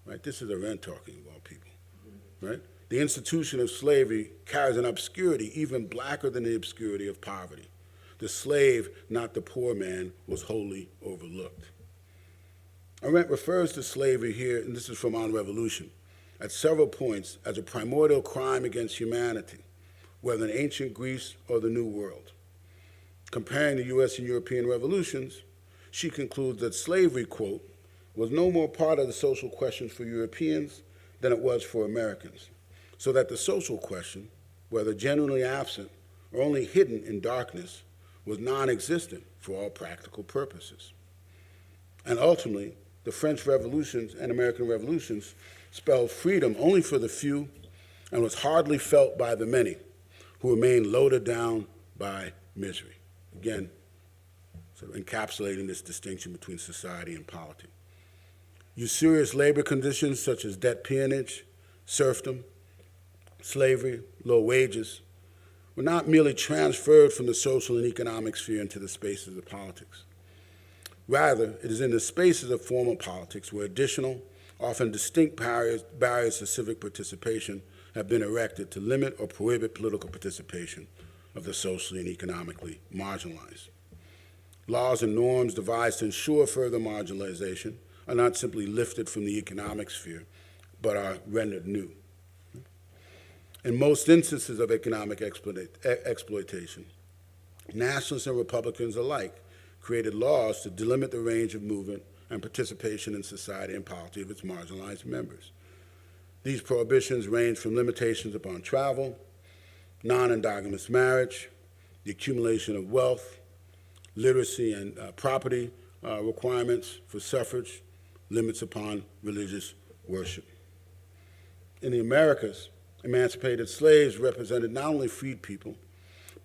Right? This is Arendt talking of all people. Right? The institution of slavery carries an obscurity even blacker than the obscurity of poverty. The slave, not the poor man, was wholly overlooked. Arendt refers to slavery here, and this is from On Revolution, at several points as a primordial crime against humanity, whether in ancient Greece or the New World. Comparing the US and European revolutions, she concludes that slavery, quote, was no more part of the social question for Europeans than it was for Americans, so that the social question, whether genuinely absent or only hidden in darkness, was non-existent for all practical purposes. And ultimately, the French revolutions and American revolutions spelled freedom only for the few and was hardly felt by the many, who remained loaded down by misery. Again, sort of encapsulating this distinction between society and polity. Usurious labor conditions such as debt peonage, serfdom, slavery, low wages, were not merely transferred from the social and economic sphere into the spaces of politics. Rather, it is in the spaces of formal politics where additional, often distinct barriers to civic participation have been erected to limit or prohibit political participation of the socially and economically marginalized. Laws and norms devised to ensure further marginalization are not simply lifted from the economic sphere, but are rendered new. In most instances of economic exploitation, nationalists and Republicans alike created laws to delimit the range of movement and participation in society and polity of its marginalized members. These prohibitions range from limitations upon travel, non-endogamous marriage, the accumulation of wealth, literacy and property requirements for suffrage, limits upon religious worship. In the Americas, emancipated slaves represented not only freed people,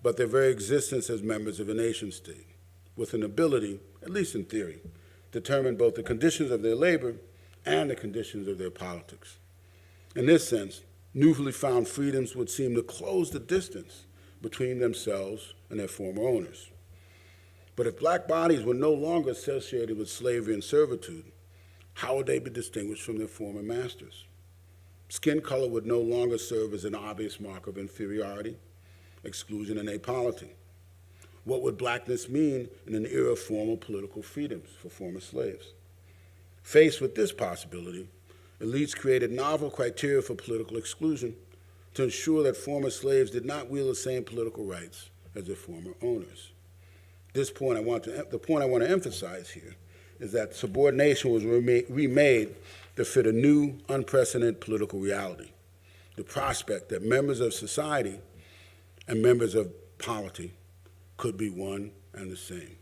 but their very existence as members of a nation state, with an ability, at least in theory, to determine both the conditions of their labor and the conditions of their politics. In this sense, newly found freedoms would seem to close the distance between themselves and their former owners. But if black bodies were no longer associated with slavery and servitude, how would they be distinguished from their former masters? Skin color would no longer serve as an obvious mark of inferiority, exclusion, and apolity. What would blackness mean in an era of formal political freedoms for former slaves? Faced with this possibility, elites created novel criteria for political exclusion to ensure that former slaves did not wield the same political rights as their former owners. The point I want to emphasize here is that subordination was remade to fit a new, unprecedented political reality, the prospect that members of society and members of polity could be one and the same.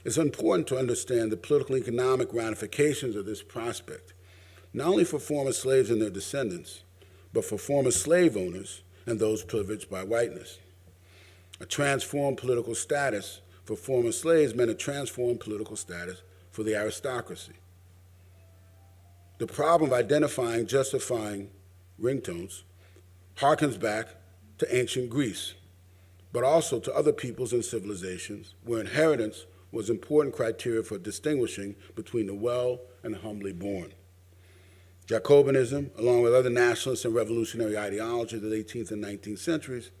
It's important to understand the political and economic ramifications of this prospect, not only for former slaves and their descendants, but for former slave owners and those privileged by whiteness. A transformed political status for former slaves meant a transformed political status for the aristocracy. The problem of identifying, justifying ringtones harkens back to ancient Greece, but also to other peoples and civilizations where inheritance was important criteria for distinguishing between the well and the humbly born. Jacobinism, along with other nationalist and revolutionary ideologies of the 18th and 19th centuries,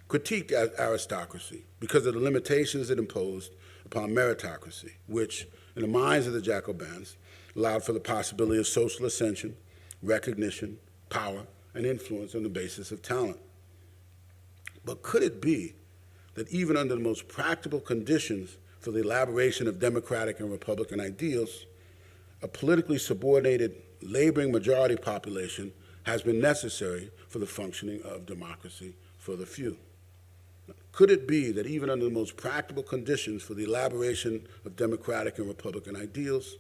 critiqued aristocracy because of the limitations it imposed upon meritocracy, which, in the minds of the Jacobins, allowed for the possibility of social ascension, recognition, power, and influence on the basis of talent. But could it be that even under the most practical conditions for the elaboration of democratic and republican ideals, a politically subordinated laboring majority population has been necessary for the functioning of democracy for the few? Could it be that even under the most practical conditions for the elaboration of democratic and republican ideals,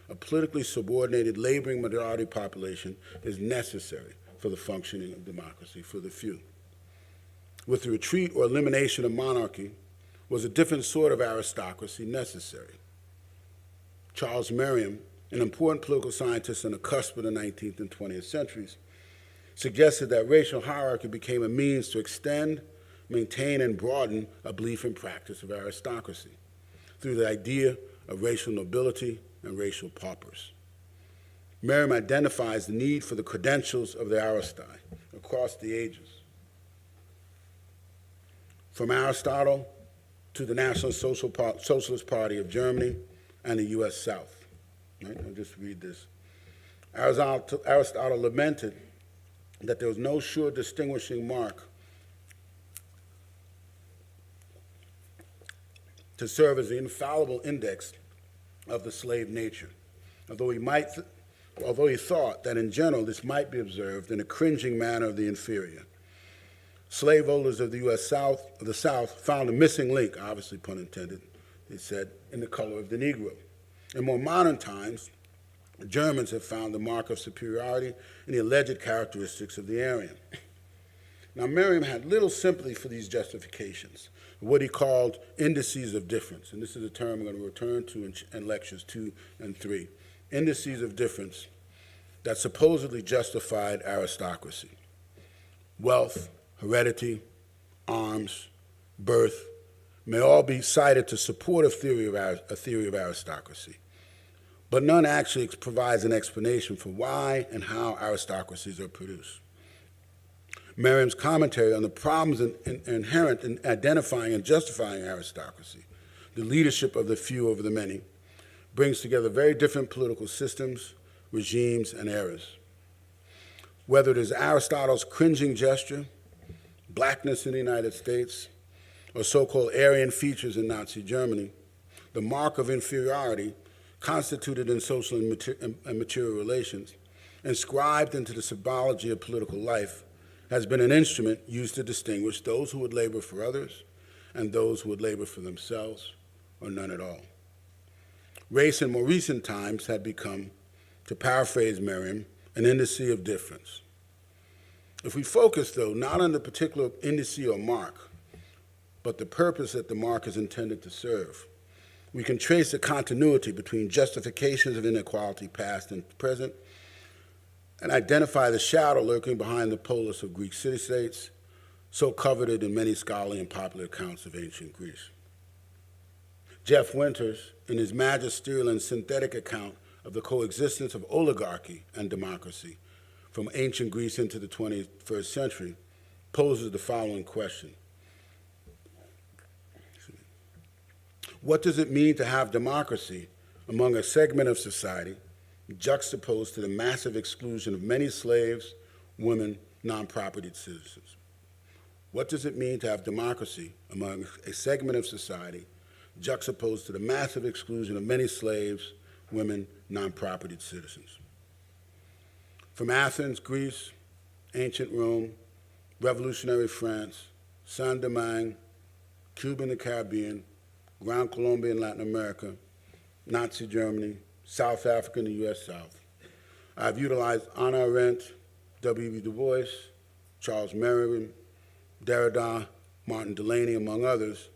a politically subordinated laboring majority population is necessary for the functioning of democracy for the few? With the retreat or elimination of monarchy, was a different sort of aristocracy necessary? Charles Merriam, an important political scientist on the cusp of the 19th and 20th centuries, suggested that racial hierarchy became a means to extend, maintain, and broaden a belief and practice of aristocracy. through the idea of racial nobility and racial paupers. Merriam identifies the need for the credentials of the aristoi across the ages. From Aristotle to the National Socialist Party of Germany and the U.S. South. Right? I'll just read this. Aristotle lamented that there was no sure distinguishing mark to serve as the infallible index of the slave nature, although he thought that in general this might be observed in a cringing manner of the inferior. Slaveholders of the U.S. South found a missing link, obviously pun intended, they said, in the color of the Negro. In more modern times, the Germans have found the mark of superiority in the alleged characteristics of the Aryan. Now, Merriam had little sympathy for these justifications, what he called indices of difference, and this is a term I'm going to return to in lectures 2 and 3, indices of difference that supposedly justified aristocracy. Wealth, heredity, arms, birth may all be cited to support a theory of aristocracy, but none actually provides an explanation for why and how aristocracies are produced. Merriam's commentary on the problems inherent in identifying and justifying aristocracy, the leadership of the few over the many, brings together very different political systems, regimes, and eras. Whether it is Aristotle's cringing gesture, blackness in the United States, or so-called Aryan features in Nazi Germany, the mark of inferiority constituted in social and material relations, inscribed into the symbology of political life, has been an instrument used to distinguish those who would labor for others and those who would labor for themselves or none at all. Race in more recent times had become, to paraphrase Merriam, an indice of difference. If we focus, though, not on the particular indice or mark, but the purpose that the mark is intended to serve, we can trace a continuity between justifications of inequality past and present and identify the shadow lurking behind the polis of Greek city-states, so coveted in many scholarly and popular accounts of ancient Greece. Jeff Winters, in his magisterial and synthetic account of the coexistence of oligarchy and democracy from ancient Greece into the 21st century, poses the following question. What does it mean to have democracy among a segment of society juxtaposed to the massive exclusion of many slaves, women, non-propertied citizens? What does it mean to have democracy among a segment of society juxtaposed to the massive exclusion of many slaves, women, non-propertied citizens? From Athens, Greece, ancient Rome, revolutionary France, Saint-Domingue, Cuba and the Caribbean, Grand Colombia in Latin America, Nazi Germany, South Africa and the U.S. South. I've utilized Hannah Arendt, W.E. Du Bois, Charles Merriam, Derrida, Martin Delany, among others,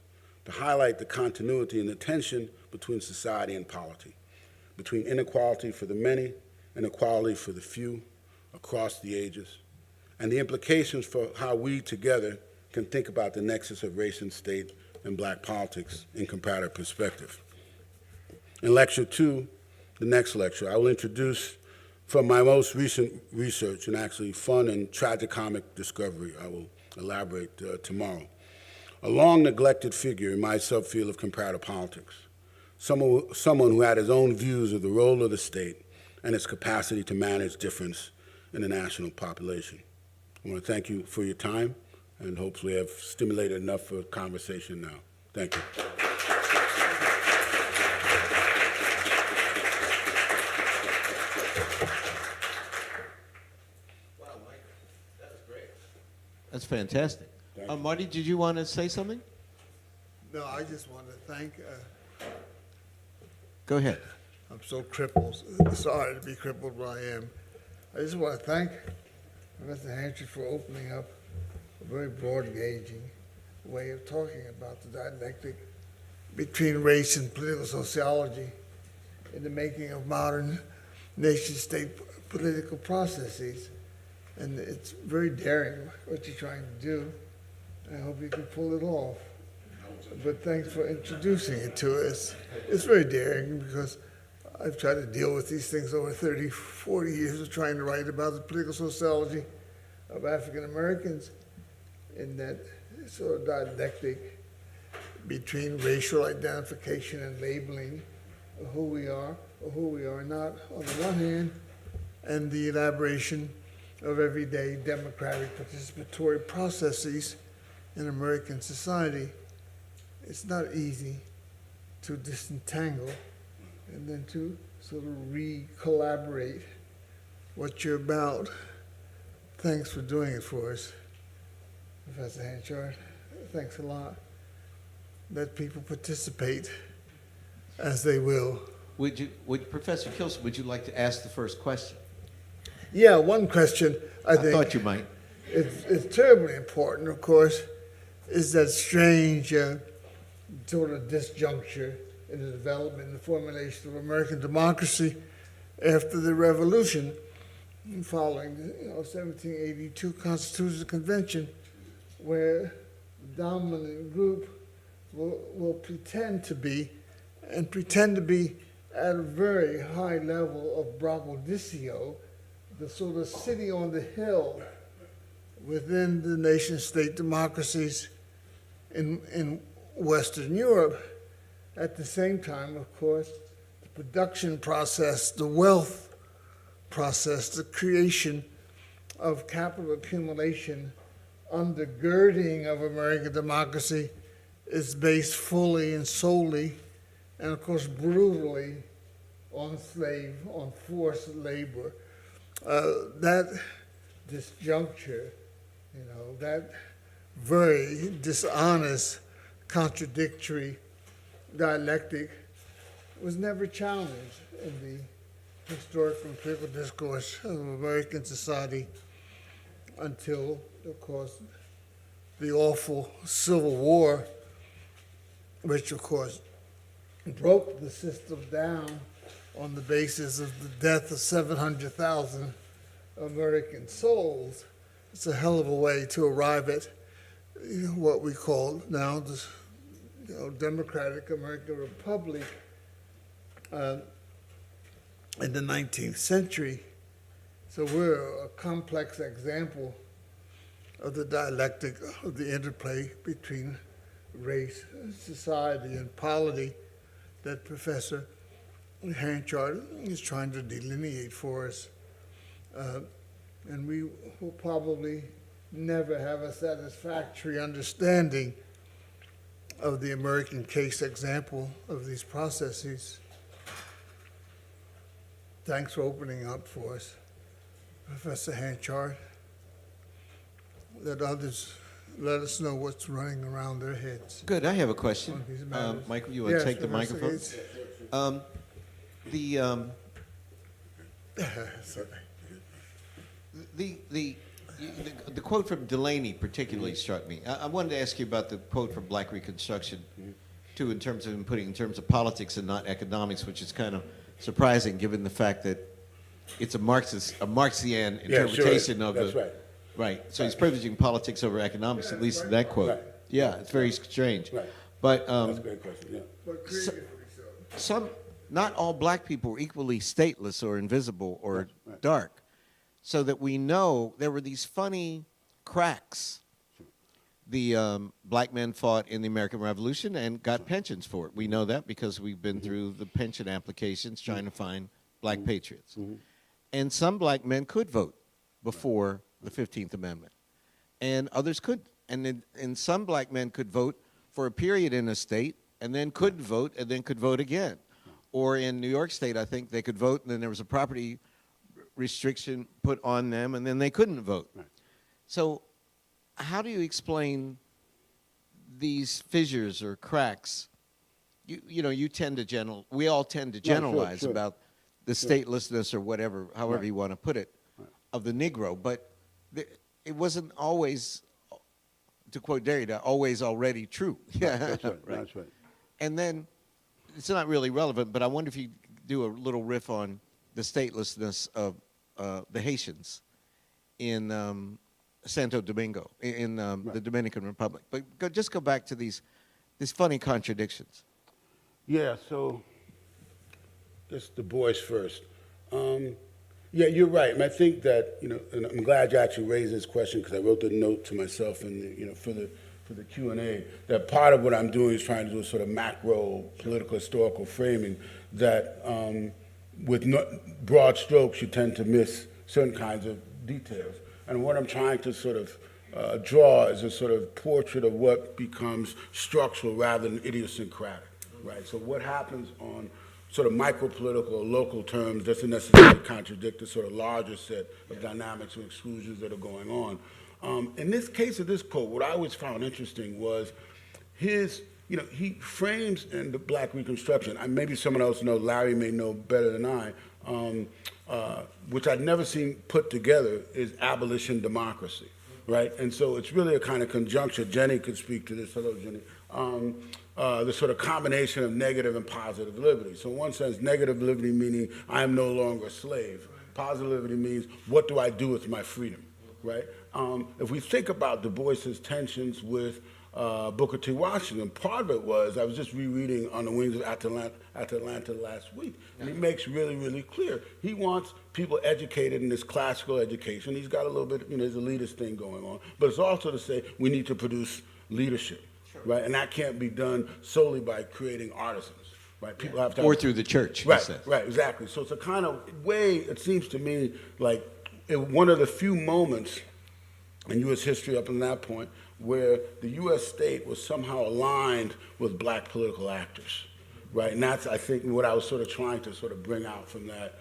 to highlight the continuity and the tension between society and polity, between inequality for the many and equality for the few across the ages, and the implications for how we together can think about the nexus of race and state and black politics in comparative perspective. In lecture 2, the next lecture, I will introduce from my most recent research, and actually fun and tragicomic discovery I will elaborate tomorrow, a long neglected figure in my subfield of comparative politics, someone who had his own views of the role of the state and its capacity to manage difference in the national population. I want to thank you for your time, and hopefully I've stimulated enough for conversation now. Thank you. That's fantastic. Marty, did you want to say something? No, I just want to thank, Go ahead. I'm so crippled, sorry to be crippled, but I am. I just want to thank Mr. Hanchard for opening up a very broad engaging way of talking about the dialectic between race and political sociology in the making of modern nation-state political processes. And it's very daring what you're trying to do. I hope you can pull it off. but thanks for introducing it to us. It's very daring because I've tried to deal with these things over 30, 40 years of trying to write about the political sociology of African Americans in that sort of dialectic between racial identification and labeling of who we are or who we are not on the one hand, and the elaboration of everyday democratic participatory processes in American society. It's not easy to disentangle and then to sort of re-collaborate what you're about. Thanks for doing it for us, Professor Hanchard. Thanks a lot. Let people participate as they will. Professor Kilson, would you like to ask the first question? Yeah, one question I think thought you might. It's terribly important, of course, is that strange sort of disjuncture in the development and the formulation of American democracy after the Revolution, following the 1782 Constitutional Convention, where the dominant group will pretend to be at a very high level of braggadocio, the sort of city on the hill within the nation-state democracies in Western Europe. At the same time, of course, the production process, the wealth process, the creation of capital accumulation undergirding of American democracy is based fully and solely, and of course brutally, on forced labor. That disjuncture, that very dishonest, contradictory dialectic was never challenged in the historical and political discourse of American society until, of course, the awful Civil War, which, of course, broke the system down on the basis of the death of 700,000 American souls. It's a hell of a way to arrive at what we call now the Democratic American Republic in the 19th century. So we're a complex example of the dialectic of the interplay between race, society, and polity that Professor Hanchard is trying to delineate for us. And we will probably never have a satisfactory understanding of the American case example of these processes. Thanks for opening up for us, Professor Hanchard. Let others let us know what's running around their heads. Good. I have a question. On these matters. Michael, you want to take the Professor microphone? Gates. The quote from Delaney particularly struck me. I wanted to ask you about the quote from Black Reconstruction, too, in terms of putting in terms of politics and not economics, which is kind of surprising given the fact that it's a Marxian interpretation of That's the. right. Right. So he's privileging politics over economics, at least in that quote. Right. Yeah, it's very strange. Right. But That's a great question, yeah. But creatively so. not all black people were equally stateless or invisible or Right. dark. So that we know there were these funny cracks. The black men fought in the American Revolution and got pensions for it. We know that because we've been through the pension applications trying to find black patriots. And some black men could vote before the 15th Amendment, and others couldn't. And some black men could vote for a period in a state and then couldn't vote and then could vote again. Or in New York State, I think they could vote and then there was a property restriction put on them and then they couldn't vote. Right. So how do you explain these fissures or cracks? We all tend to generalize sure. about the statelessness or whatever, however you want to put it, of the Negro, but it wasn't always, to quote Derrida, always already true. Yeah, That's right. That's right. And then, it's not really relevant, but I wonder if you do a little riff on the statelessness of the Haitians in Santo Domingo, in the Dominican Republic. But just go back to these these funny contradictions. Yeah, so just Du Bois first. Yeah, you're right, and I think that, and I'm glad you actually raised this question because I wrote the note to myself and for the Q&A, that part of what I'm doing is trying to do a sort of macro political historical framing that with broad strokes you tend to miss certain kinds of details. And what I'm trying to sort of draw is a sort of portrait of what becomes structural rather than idiosyncratic, right? So what happens on sort of micro-political or local terms doesn't necessarily contradict the sort of larger set of dynamics and exclusions that are going on. In this case of this quote, what I always found interesting was his, he frames in the Black Reconstruction, and maybe someone else knows, Larry may know better than I, which I'd never seen put together, is abolition democracy, right? And so it's really a kind of conjuncture. Jenny could speak to this. Hello, Jenny. The sort of combination of negative and positive liberty. So in one sense, negative liberty meaning I am no longer a slave. Positive liberty means what do I do with my freedom, right? If we think about Du Bois's tensions with Booker T. Washington, part of it was, I was just rereading On the Wings of Atalanta last week, and he makes really, really clear. He wants people educated in this classical education. He's got a little bit, his elitist thing going on, but it's also to say we need to produce leadership. Right, and that can't be done solely by creating artisans. Right, people have to. Or through the church. Right, right, exactly. So it's a kind of way. It seems to me like one of the few moments in U.S. history up until that point where the U.S. state was somehow aligned with Black political actors. Right, and that's I think what I was sort of trying to sort of bring out from that.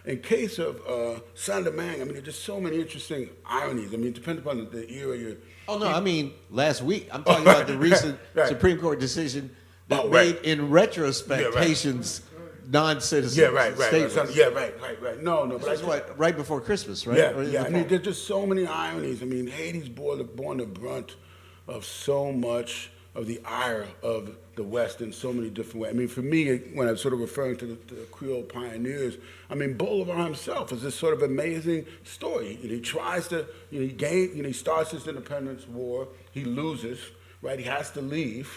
In case of Saint-Domingue, I mean, there's just so many interesting ironies. I mean, depending upon the era you're. Oh, no, I mean, last week. I'm talking about the recent Supreme Court decision that made, in retrospect, Haitians non-citizens. Yeah, right. Right. No. But that's what, right before Christmas, right? Yeah. I mean, there's just so many ironies. I mean, Haiti's borne the brunt of so much of the ire of the West in so many different ways. I mean, for me, when I'm sort of referring to the Creole pioneers, I mean, Bolivar himself is this sort of amazing story. He tries to, he starts his independence war, he loses, right? He has to leave.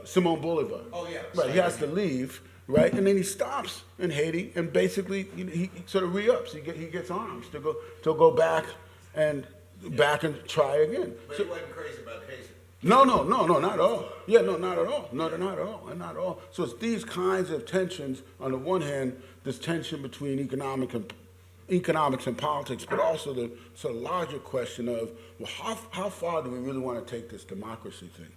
Simon Bolivar. Oh, yeah. Right, he has to leave, right? And then he stops in Haiti and basically he sort of re-ups. He gets arms to go back and try again. But he wasn't crazy about Haiti. No, not at all. Yeah, no, not at all. Not at all. So it's these kinds of tensions. On the one hand, this tension between economics and politics, but also the sort of larger question of, well, how far do we really want to take this democracy thing?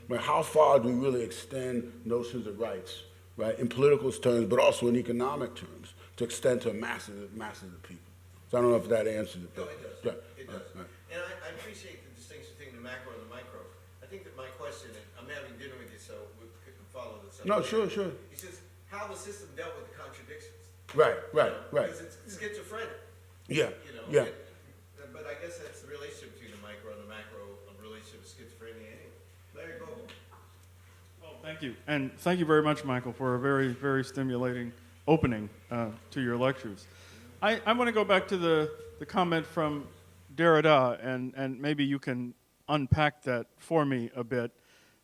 Right? How far do we really extend notions of rights, right, in political terms, but also in economic terms, to extend to masses of people? So I don't know if that answers it. No, it does. Right. It does. Right. And I appreciate the distinction between the macro and the micro. I think that my question, and I'm having dinner with you, so we can follow this. No, sure. He says, how the system dealt with the contradictions. Right. Because it's schizophrenic. Yeah. But I guess that's the relationship between the micro and the macro, a relationship of schizophrenia anyway. Larry, go. Well, thank you. And thank you very much, Michael, for a very, very stimulating opening to your lectures. I want to go back to the comment from Derrida, and maybe you can unpack that for me a bit.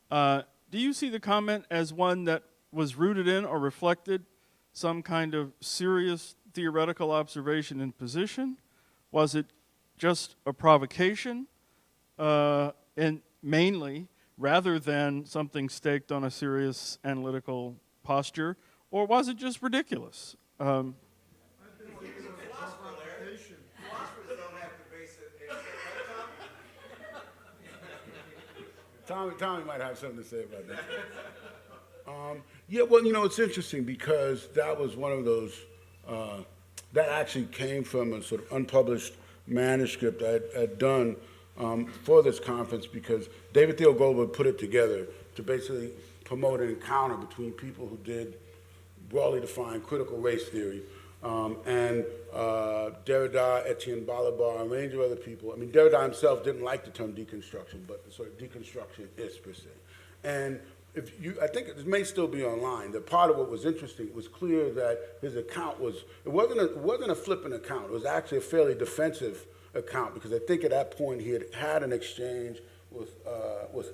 Do you see the comment as one that was rooted in or reflected some kind of serious theoretical observation and position? Was it just a provocation, and mainly, rather than something staked on a serious analytical posture, or was it just ridiculous? Tommy might have something to say about that. Yeah, well, it's interesting because that was one of those, that actually came from a sort of unpublished manuscript I had done for this conference because David Theo Goldberg put it together to basically promote an encounter between people who did broadly defined critical race theory and Derrida, Etienne Balibar, a range of other people. I mean, Derrida himself didn't like the term deconstruction, but the sort of deconstructionist per se. And I think it may still be online, that part of what was interesting, it was clear that his account it wasn't a flippant account. It was actually a fairly defensive account because I think at that point he had an exchange with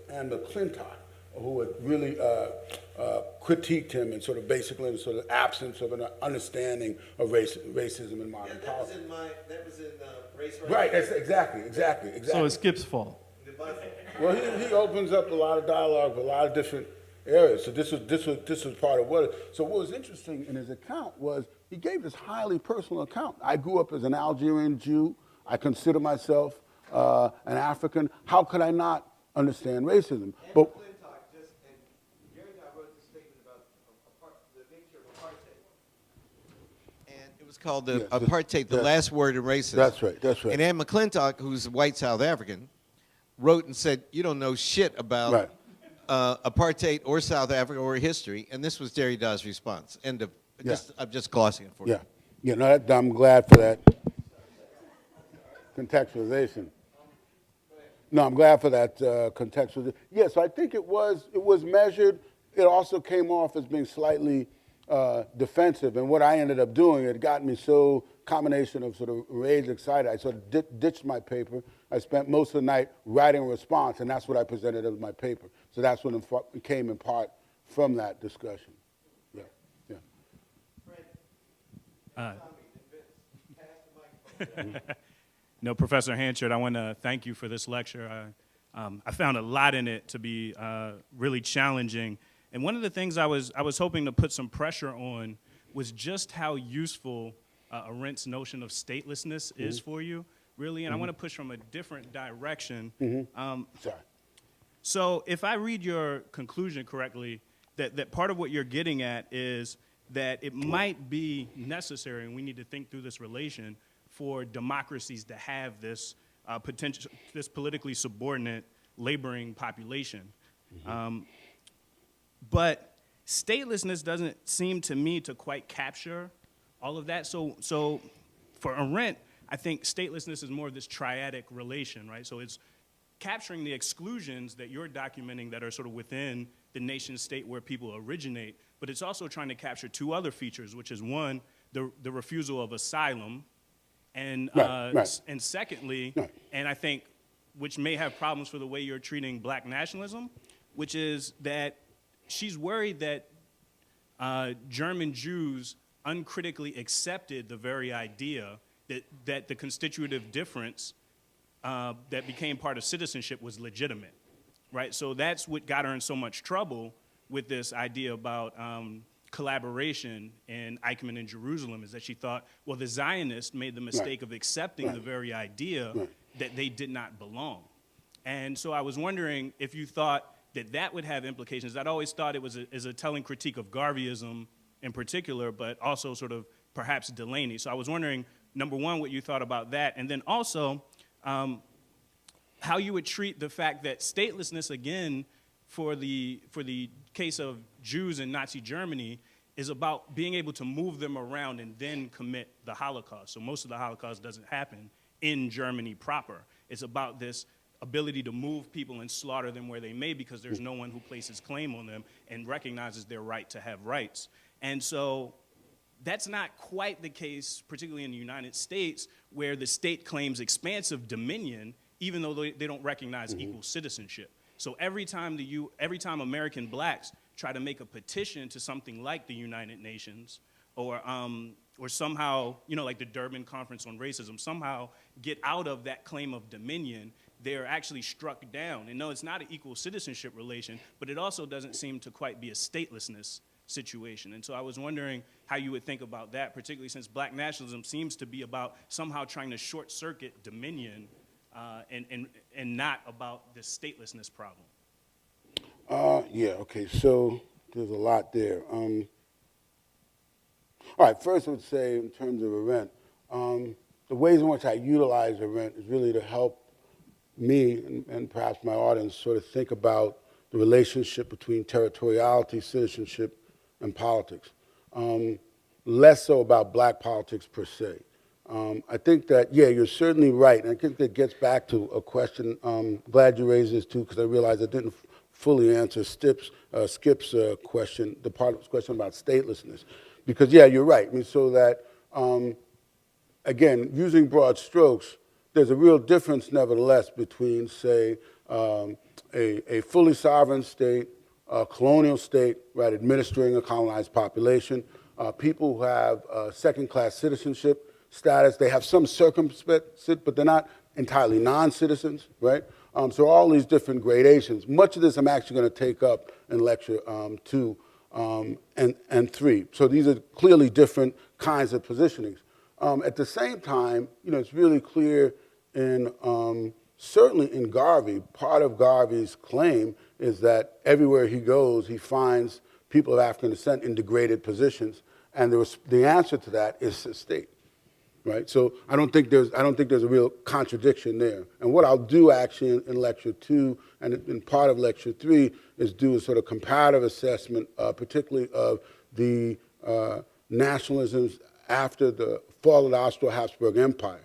Anne McClintock who had really critiqued him and sort of basically the sort of absence of an understanding of racism in modern politics. That was in Race. Right, that's exactly. So it's Skip's fault. Well, he opens up a lot of dialogue with a lot of different areas. So this was part of what. So what was interesting in his account was he gave this highly personal account. I grew up as an Algerian Jew. I consider myself an African. How could I not understand racism? But it was called the apartheid, the last word in racism. That's right. And Anne McClintock, who's a white South African, wrote and said, "You don't know shit about apartheid or South Africa or history." And this was Derrida's response. End of. I'm just glossing it for you. Yeah. No, I'm glad for that contextualization. No, I'm glad for that contextualization. Yeah, so I think it was measured. It also came off as being slightly defensive. And what I ended up doing, it got me so combination of sort of rage, excited. I sort of ditched my paper. I spent most of the night writing a response, and that's what I presented as my paper. So that's what it came in part from that discussion. No, Professor Hanchard, I want to thank you for this lecture. I found a lot in it to be really challenging. And one of the things I was hoping to put some pressure on was just how useful Arendt's notion of statelessness is for you, really. And I want to push from a different direction. So if I read your conclusion correctly, that part of what you're getting at is that it might be necessary, and we need to think through this relation, for democracies to have this this politically subordinate laboring population. But statelessness doesn't seem to me to quite capture all of that. So for Arendt, I think statelessness is more of this triadic relation, right? So it's capturing the exclusions that you're documenting that are sort of within the nation state where people originate, but it's also trying to capture two other features, which is one, the refusal of asylum, and and secondly, and I think which may have problems for the way you're treating black nationalism, which is that she's worried that German Jews uncritically accepted the very idea that the constitutive difference that became part of citizenship was legitimate, right? So that's what got her in so much trouble with this idea about collaboration in Eichmann in Jerusalem, is that she thought, well, the Zionists made the mistake of accepting the very idea that they did not belong. And so I was wondering if you thought that would have implications. I'd always thought it was a telling critique of Garveyism in particular, but also sort of perhaps Delaney. So I was wondering, number one, what you thought about that, and then also how you would treat the fact that statelessness, again, for the case of Jews in Nazi Germany, is about being able to move them around and then commit the Holocaust. So most of the Holocaust doesn't happen in Germany proper. It's about this ability to move people and slaughter them where they may, because there's no one who places claim on them and recognizes their right to have rights. And so that's not quite the case, particularly in the United States, where the state claims expansive dominion, even though they don't recognize equal citizenship. So every time American blacks try to make a petition to something like the United Nations, or somehow, like the Durban Conference on Racism, somehow get out of that claim of dominion, they're actually struck down. And no, it's not an equal citizenship relation, but it also doesn't seem to quite be a statelessness situation. And so I was wondering how you would think about that, particularly since black nationalism seems to be about somehow trying to short circuit dominion and not about the statelessness problem. Okay, so there's a lot there. All right, first I would say in terms of Arendt, the ways in which I utilize Arendt is really to help me and perhaps my audience sort of think about the relationship between territoriality, citizenship, and politics. Less so about black politics per se. I think that, you're certainly right. And I think that gets back to a question. Glad you raised this too, because I realized I didn't fully answer Skip's question, the part of his question about statelessness. Because, you're right. I mean, so that, again, using broad strokes, there's a real difference, nevertheless, between, say, a fully sovereign state colonial state, right, administering a colonized population, people who have second-class citizenship status. They have some circumscription, but they're not entirely non-citizens, right? So all these different gradations. Much of this I'm actually going to take up in lecture 2 and 3. So these are clearly different kinds of positionings. At the same time, it's really clear in certainly in Garvey, part of Garvey's claim is that everywhere he goes, he finds people of African descent in degraded positions, and the answer to that is the state, right? So I don't think there's a real contradiction there. And what I'll do actually in lecture 2 and in part of lecture 3 is do a sort of comparative assessment, particularly of the nationalisms after the fall of the Austro-Habsburg Empire.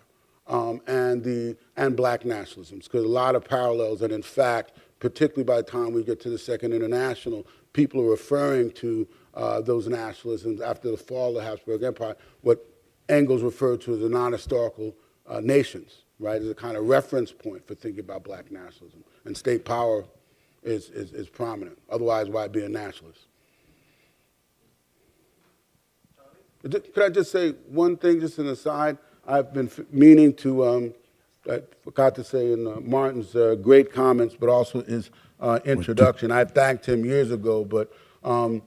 And black nationalisms, because a lot of parallels, and in fact, particularly by the time we get to the Second International, people are referring to those nationalisms after the fall of the Habsburg Empire, what Engels referred to as the non-historical nations, right, as a kind of reference point for thinking about black nationalism. And state power is prominent. Otherwise, why be a nationalist? Could I just say one thing, just an aside? I've been meaning to, I forgot to say in Martin's great comments, but also his introduction. I thanked him years ago, but an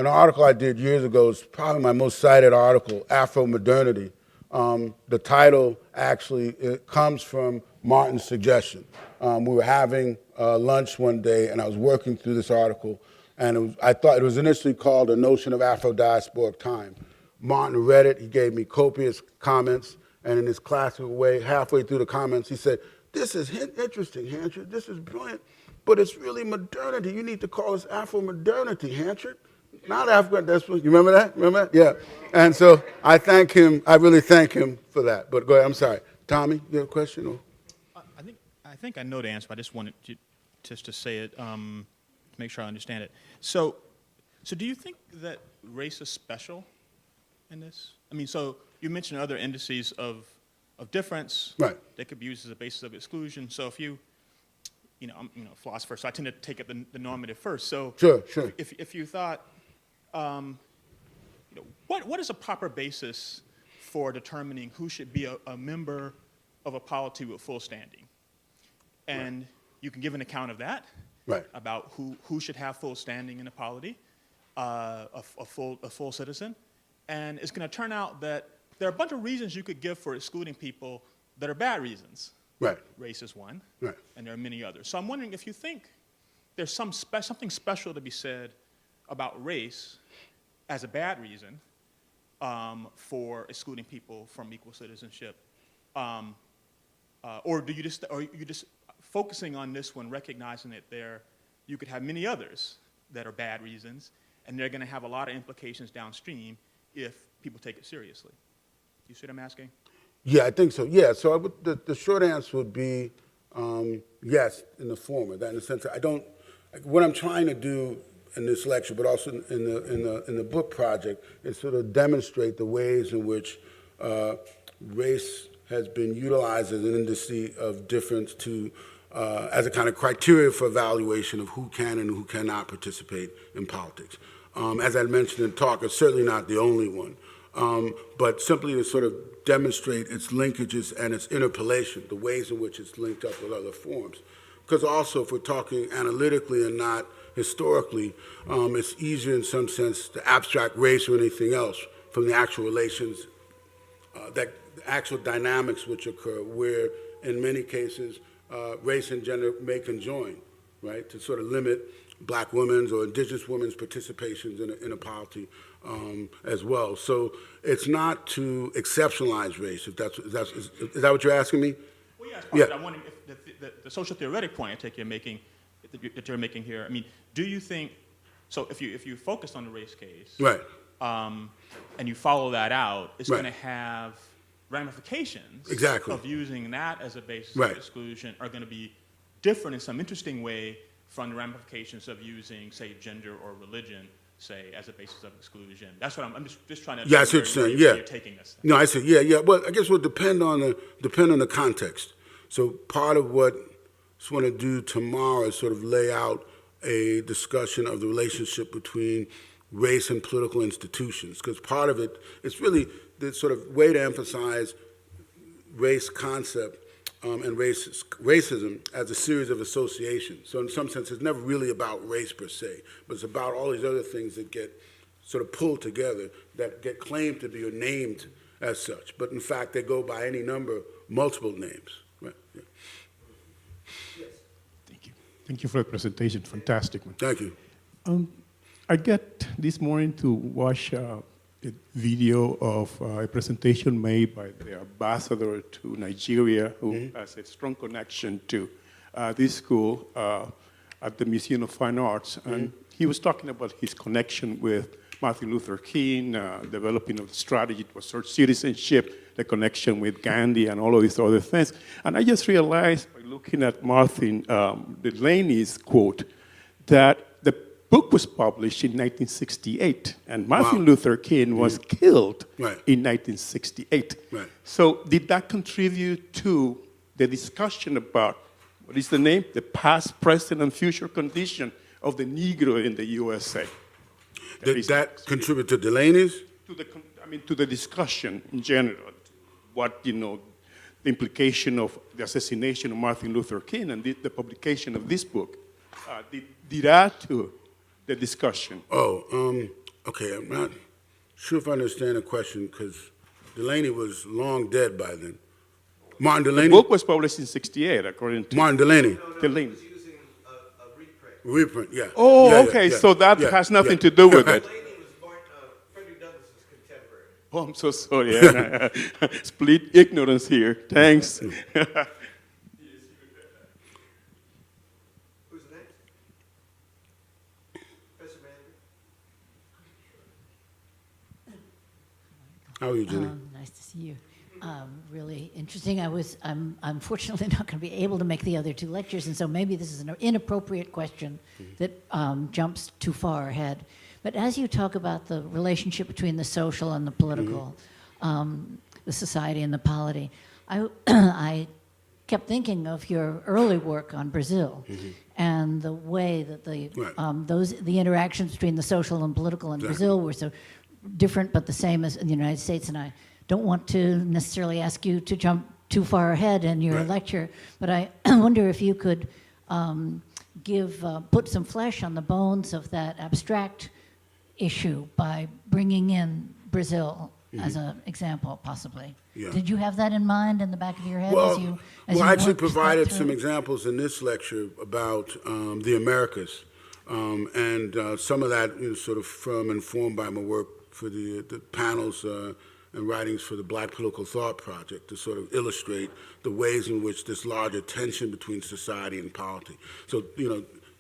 article I did years ago is probably my most cited article, Afro Modernity. The title actually comes from Martin's suggestion. We were having lunch one day, and I was working through this article, and I thought it was initially called A Notion of Afro-Diasporic Time. Martin read it, he gave me copious comments, and in his classical way, halfway through the comments, he said, "This is interesting, Hanchard, this is brilliant, but it's really modernity. You need to call this Afro-Modernity, Hanchard. Not Africa, that's what, you remember that? Remember that? Yeah. And so I thank him, I really thank him for that. But go ahead, I'm sorry. Tommy, you have a question? Or? I think I know the answer, but I just wanted to say it to make sure I understand it. So do you think that race is special in this? I mean, so you mentioned other indices of difference. Right. That could be used as a basis of exclusion. So if I'm a philosopher, so I tend to take up the normative first. So Sure. If you thought, what is a proper basis for determining who should be a member of a polity with full standing? And right. You can give an account of that, right, about who should have full standing in a polity, a full citizen. And it's going to turn out that there are a bunch of reasons you could give for excluding people that are bad reasons. Right. Race is one, right, and there are many others. So I'm wondering if you think there's something special to be said about race as a bad reason for excluding people from equal citizenship, or are you just focusing on this one, recognizing that you could have many others that are bad reasons, and they're going to have a lot of implications downstream if people take it seriously. You see what I'm asking? Yeah, I think so. Yeah, so the short answer would be yes, in the former. That in the sense that what I'm trying to do in this lecture, but also in the book project, is sort of demonstrate the ways in which race has been utilized as an indice of difference as a kind of criteria for evaluation of who can and who cannot participate in politics. As I mentioned in talk, it's certainly not the only one, but simply to sort of demonstrate its linkages and its interpolation, the ways in which it's linked up with other forms. Because also, if we're talking analytically and not historically, it's easier in some sense to abstract race or anything else from the actual relations, the actual dynamics which occur, where in many cases, race and gender may conjoin, right, to sort of limit black women's or indigenous women's participations in a polity as well. So it's not to exceptionalize race, is that what you're asking me? Well, yeah, yeah. I'm wondering if the social theoretic point that you're making here, I mean, do you think, so if you focus on the race case, right, and you follow that out, it's right. going to have ramifications exactly. of using that as a basis right. of exclusion are going to be different in some interesting way from the ramifications of using, say, gender or religion, say, as a basis of exclusion. That's what I'm just trying to. Yeah, I see what you're saying. Yeah, you're taking this. No, I see. Yeah. Well, I guess it will depend on the context. So part of what I just want to do tomorrow is sort of lay out a discussion of the relationship between race and political institutions, because part of it is really the sort of way to emphasize race concept and racism as a series of associations. So in some sense, it's never really about race per se, but it's about all these other things that get sort of pulled together, that get claimed to be or named as such. But in fact, they go by any number, multiple names. Right? Yeah. Thank you. Thank you for the presentation. Fantastic one. Thank you. I get this morning to watch a video of a presentation made by the ambassador to Nigeria, who has a strong connection to this school at the Museum of Fine Arts. And he was talking about his connection with Martin Luther King, developing of the strategy towards citizenship, the connection with Gandhi, and all of these other things. And I just realized, by looking at Martin Delaney's quote, that the book was published in 1968, and Martin Luther King was killed in 1968. Right. So did that contribute to the discussion about, what is the name? The past, present, and future condition of the Negro in the USA? Did that contribute to Delaney's? To the discussion in general, what, the implication of the assassination of Martin Luther King and the publication of this book, did add to the discussion. Okay, I'm not sure if I understand the question, because Delaney was long dead by then. Martin Delaney? The book was published in 68, according to... Martin Delaney? Delaney. He was using a reprint. Reprint, yeah. Oh, Yeah, okay, yeah, so that yeah, has nothing yeah. to do with it. Delaney was Frederick Douglass's contemporary. Oh, I'm so sorry. Split ignorance here. Thanks. Who's next? Professor Manley? How are you, Jenny? Nice to see you. Really interesting. I'm unfortunately not going to be able to make the other two lectures, and so maybe this is an inappropriate question that jumps too far ahead. But as you talk about the relationship between the social and the political, the society and the polity, I kept thinking of your early work on Brazil and the way that the interactions between the social and political in Brazil were so different but the same as in the United States. And I don't want to necessarily ask you to jump too far ahead in your lecture, but I wonder if you could put some flesh on the bones of that abstract issue by bringing in Brazil as an example, possibly. Yeah. Did you have that in mind in the back of your head Well, as you I actually worked that provided through? some examples in this lecture about the Americas, and some of that is sort of informed by my work for the panels and writings for the Black Political Thought Project to sort of illustrate the ways in which this larger tension between society and polity. So,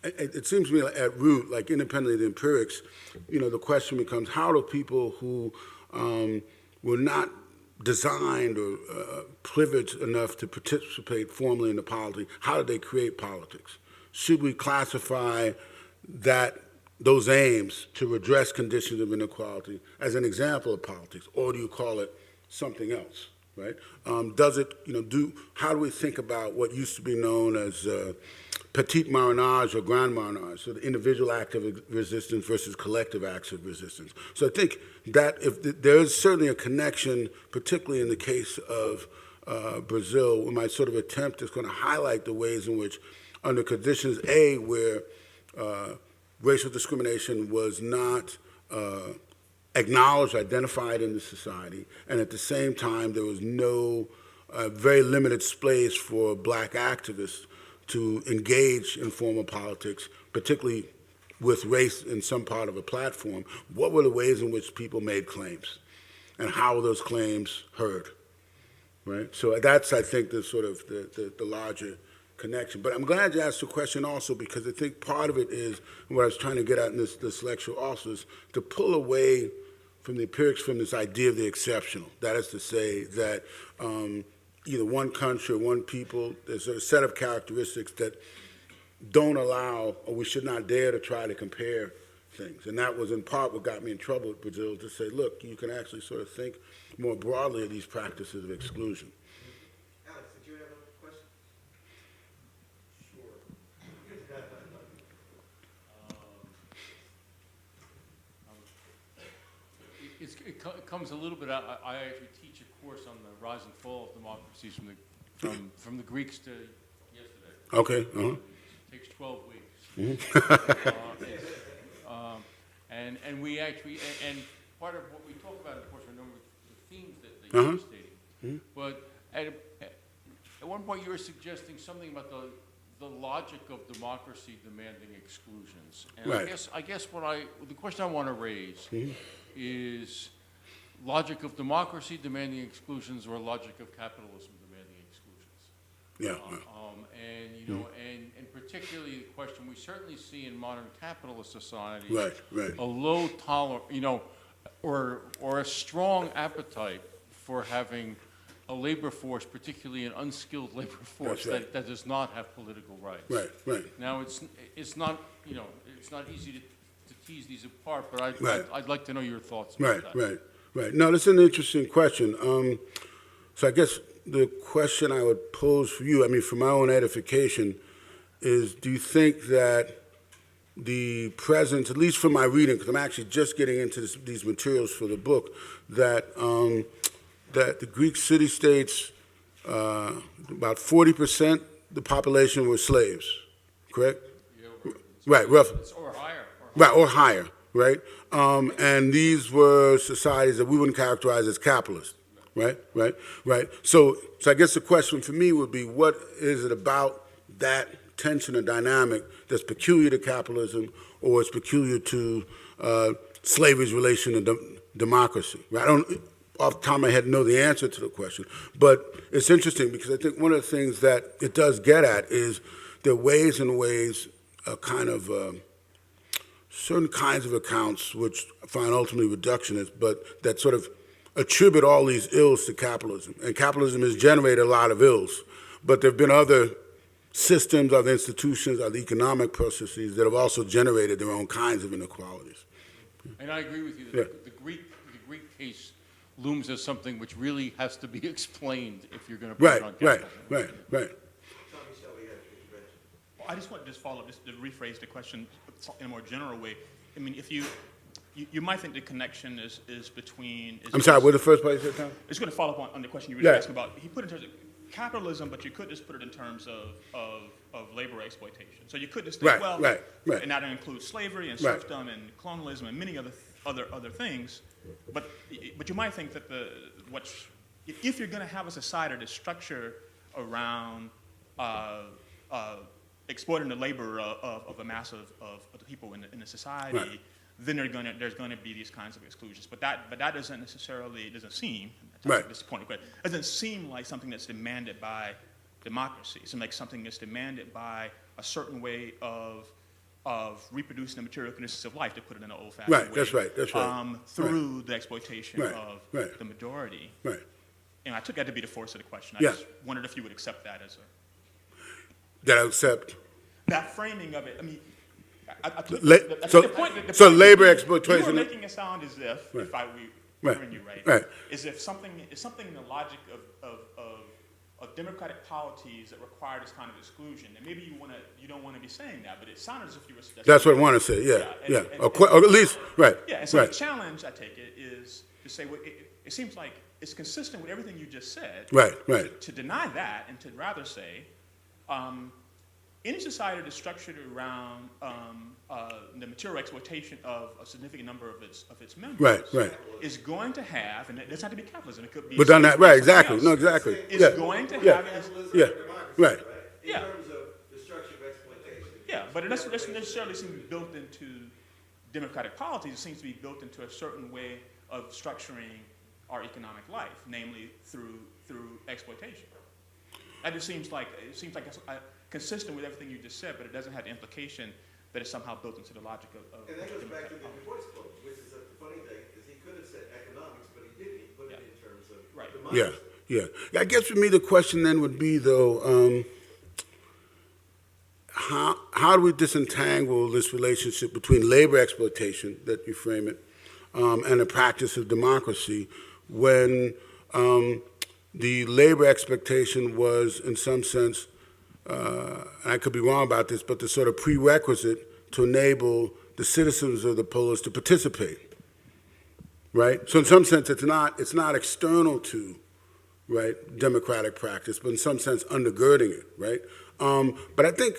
it seems to me at root, like independently of the empirics, the question becomes, how do people who were not designed or privileged enough to participate formally in the polity, how did they create politics? Should we classify those aims to redress conditions of inequality as an example of politics, or do you call it something else, right? How do we think about what used to be known as petite marronage or grand marronage, so the individual act of resistance versus collective acts of resistance? So I think that there is certainly a connection, particularly in the case of Brazil, my sort of attempt is going to highlight the ways in which, under conditions, where racial discrimination was not acknowledged, identified in the society, and at the same time there was no very limited space for black activists to engage in formal politics, particularly with race in some part of a platform. What were the ways in which people made claims, and how were those claims heard, right? So that's, I think, the sort of the larger connection. But I'm glad you asked the question also, because I think part of it is, and what I was trying to get at in this lecture also, is to pull away from the empirics, from this idea of the exceptional. That is to say that either one country or one people, there's a set of characteristics that don't allow, or we should not dare to try to compare things. And that was in part what got me in trouble with Brazil, to say, look, you can actually sort of think more broadly of these practices of exclusion. Alex, did you have a question? Sure. it comes a little bit out. I actually teach a course on the rise and fall of democracies from the Greeks to yesterday. Okay. It takes 12 weeks. And we actually, and part of what we talk about, of course, are a number of the themes that you're stating. But at one point you were suggesting something about the logic of democracy demanding exclusions. And Right. I guess the question I want to raise is logic of democracy demanding exclusions or logic of capitalism demanding exclusions. Yeah. And particularly the question we certainly see in modern capitalist societies, Right. a low tolerance, or a strong appetite for having a labor force, particularly an unskilled labor force That's right. that does not have political rights. Right. Now it's not it's not easy to tease these apart, but I'd like to know your thoughts about that. Right. No, that's an interesting question. So I guess the question I would pose for you, I mean, for my own edification, is do you think that the presence, at least from my reading, because I'm actually just getting into these materials for the book, that that the Greek city-states, about 40% the population were slaves, correct? Yeah, Right, roughly. or higher. Right, or higher, right? And these were societies that we wouldn't characterize as capitalist, right? So I guess the question for me would be, what is it about that tension or dynamic that's peculiar to capitalism, or it's peculiar to slavery's relation to democracy? Right? I don't, off the top of my head, know the answer to the question, but it's interesting because I think one of the things that it does get at is there are ways and ways, kind of certain kinds of accounts, which I find ultimately reductionist, but that sort of attribute all these ills to capitalism. And capitalism has generated a lot of ills, but there have been other systems, other institutions, other economic processes that have also generated their own kinds of inequalities. And I agree with you that the Greek case looms as something which really has to be explained if you're going to put it on capitalism. Right. Tommy Shelley had an intervention. Well, I just want to follow up, just to rephrase the question in a more general way. I mean, if you might think the connection is between. I'm sorry, what's the first part you said, Tom? It's going to follow up on the question you were asking about. He put it in terms of capitalism, but you could just put it in terms of labor exploitation. So you could just think, Right. and that includes slavery and serfdom and colonialism and many other things. But you might think that if you're going to have a society that's structured around exploiting the labor of a mass of the people in the society, then there's going to be these kinds of exclusions. But that doesn't necessarily seem. This point, but it doesn't seem like something that's demanded by democracy. It seems like something that's demanded by a certain way of reproducing the material conditions of life, to put it in an old-fashioned way. That's right. Through the exploitation of the majority. Right. And I took that to be the force of the question. I just wondered if you would accept that as That I accept. that framing of it. I mean, So labor exploitation. You were making it sound as if we hearing you right, is if something in the logic of democratic polities that require this kind of exclusion, and maybe you don't want to be saying that, but it sounded as if you were. That's what I want to say. Or at least right. Yeah, and so the challenge, I take it, is to say, well, it seems like it's consistent with everything you just said. Right. To deny that and to rather say, any society that's structured around the material exploitation of a significant number of its members is going to have, and it doesn't have to be capitalism, it could be. But done that right, exactly. No, exactly. It's going to have. Right. In terms of the structure of exploitation. Yeah, but it doesn't necessarily seem built into democratic policies. It seems to be built into a certain way of structuring our economic life, namely through exploitation. That just seems like it's consistent with everything you just said, but it doesn't have the implication that it's somehow built into the logic of And that goes back to the Du Bois quote, which is a funny thing, because he could have said economics, but he didn't. He put it in terms of democracy. Yeah. I guess for me the question then would be though, how do we disentangle this relationship between labor exploitation, that you frame it, and the practice of democracy, when the labor expectation was, in some sense, and I could be wrong about this, but the sort of prerequisite to enable the citizens of the polis to participate, right? So in some sense, it's not external to, right, democratic practice, but in some sense undergirding it, right? But I think,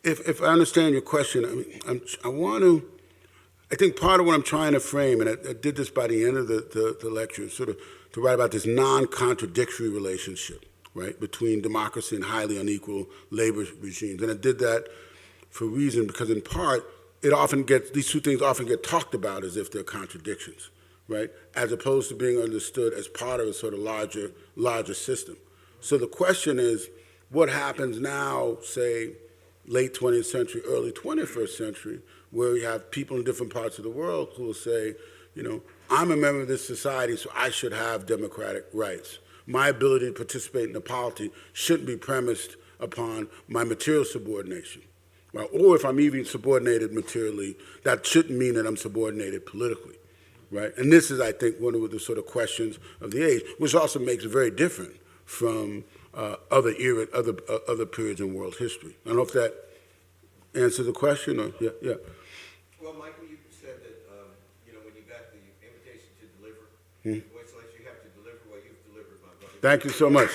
if I understand your question, I think part of what I'm trying to frame, and I did this by the end of the lecture, is sort of to write about this non-contradictory relationship, right, between democracy and highly unequal labor regimes. And I did that for a reason, because in part, these two things often get talked about as if they're contradictions, right, as opposed to being understood as part of a sort of larger system. So the question is, what happens now, say, late 20th century, early 21st century, where you have people in different parts of the world who will say, you know, I'm a member of this society, so I should have democratic rights. My ability to participate in the polity shouldn't be premised upon my material subordination. Right? Or if I'm even subordinated materially, that shouldn't mean that I'm subordinated politically. Right? And this is, I think, one of the sort of questions of the age, which also makes it very different from other periods in world history. I don't know if that answers the question, or yeah. Well, Michael, you said that when you got the invitation to deliver, voice lecture, you have to deliver what you've delivered, my brother. Thank you so much.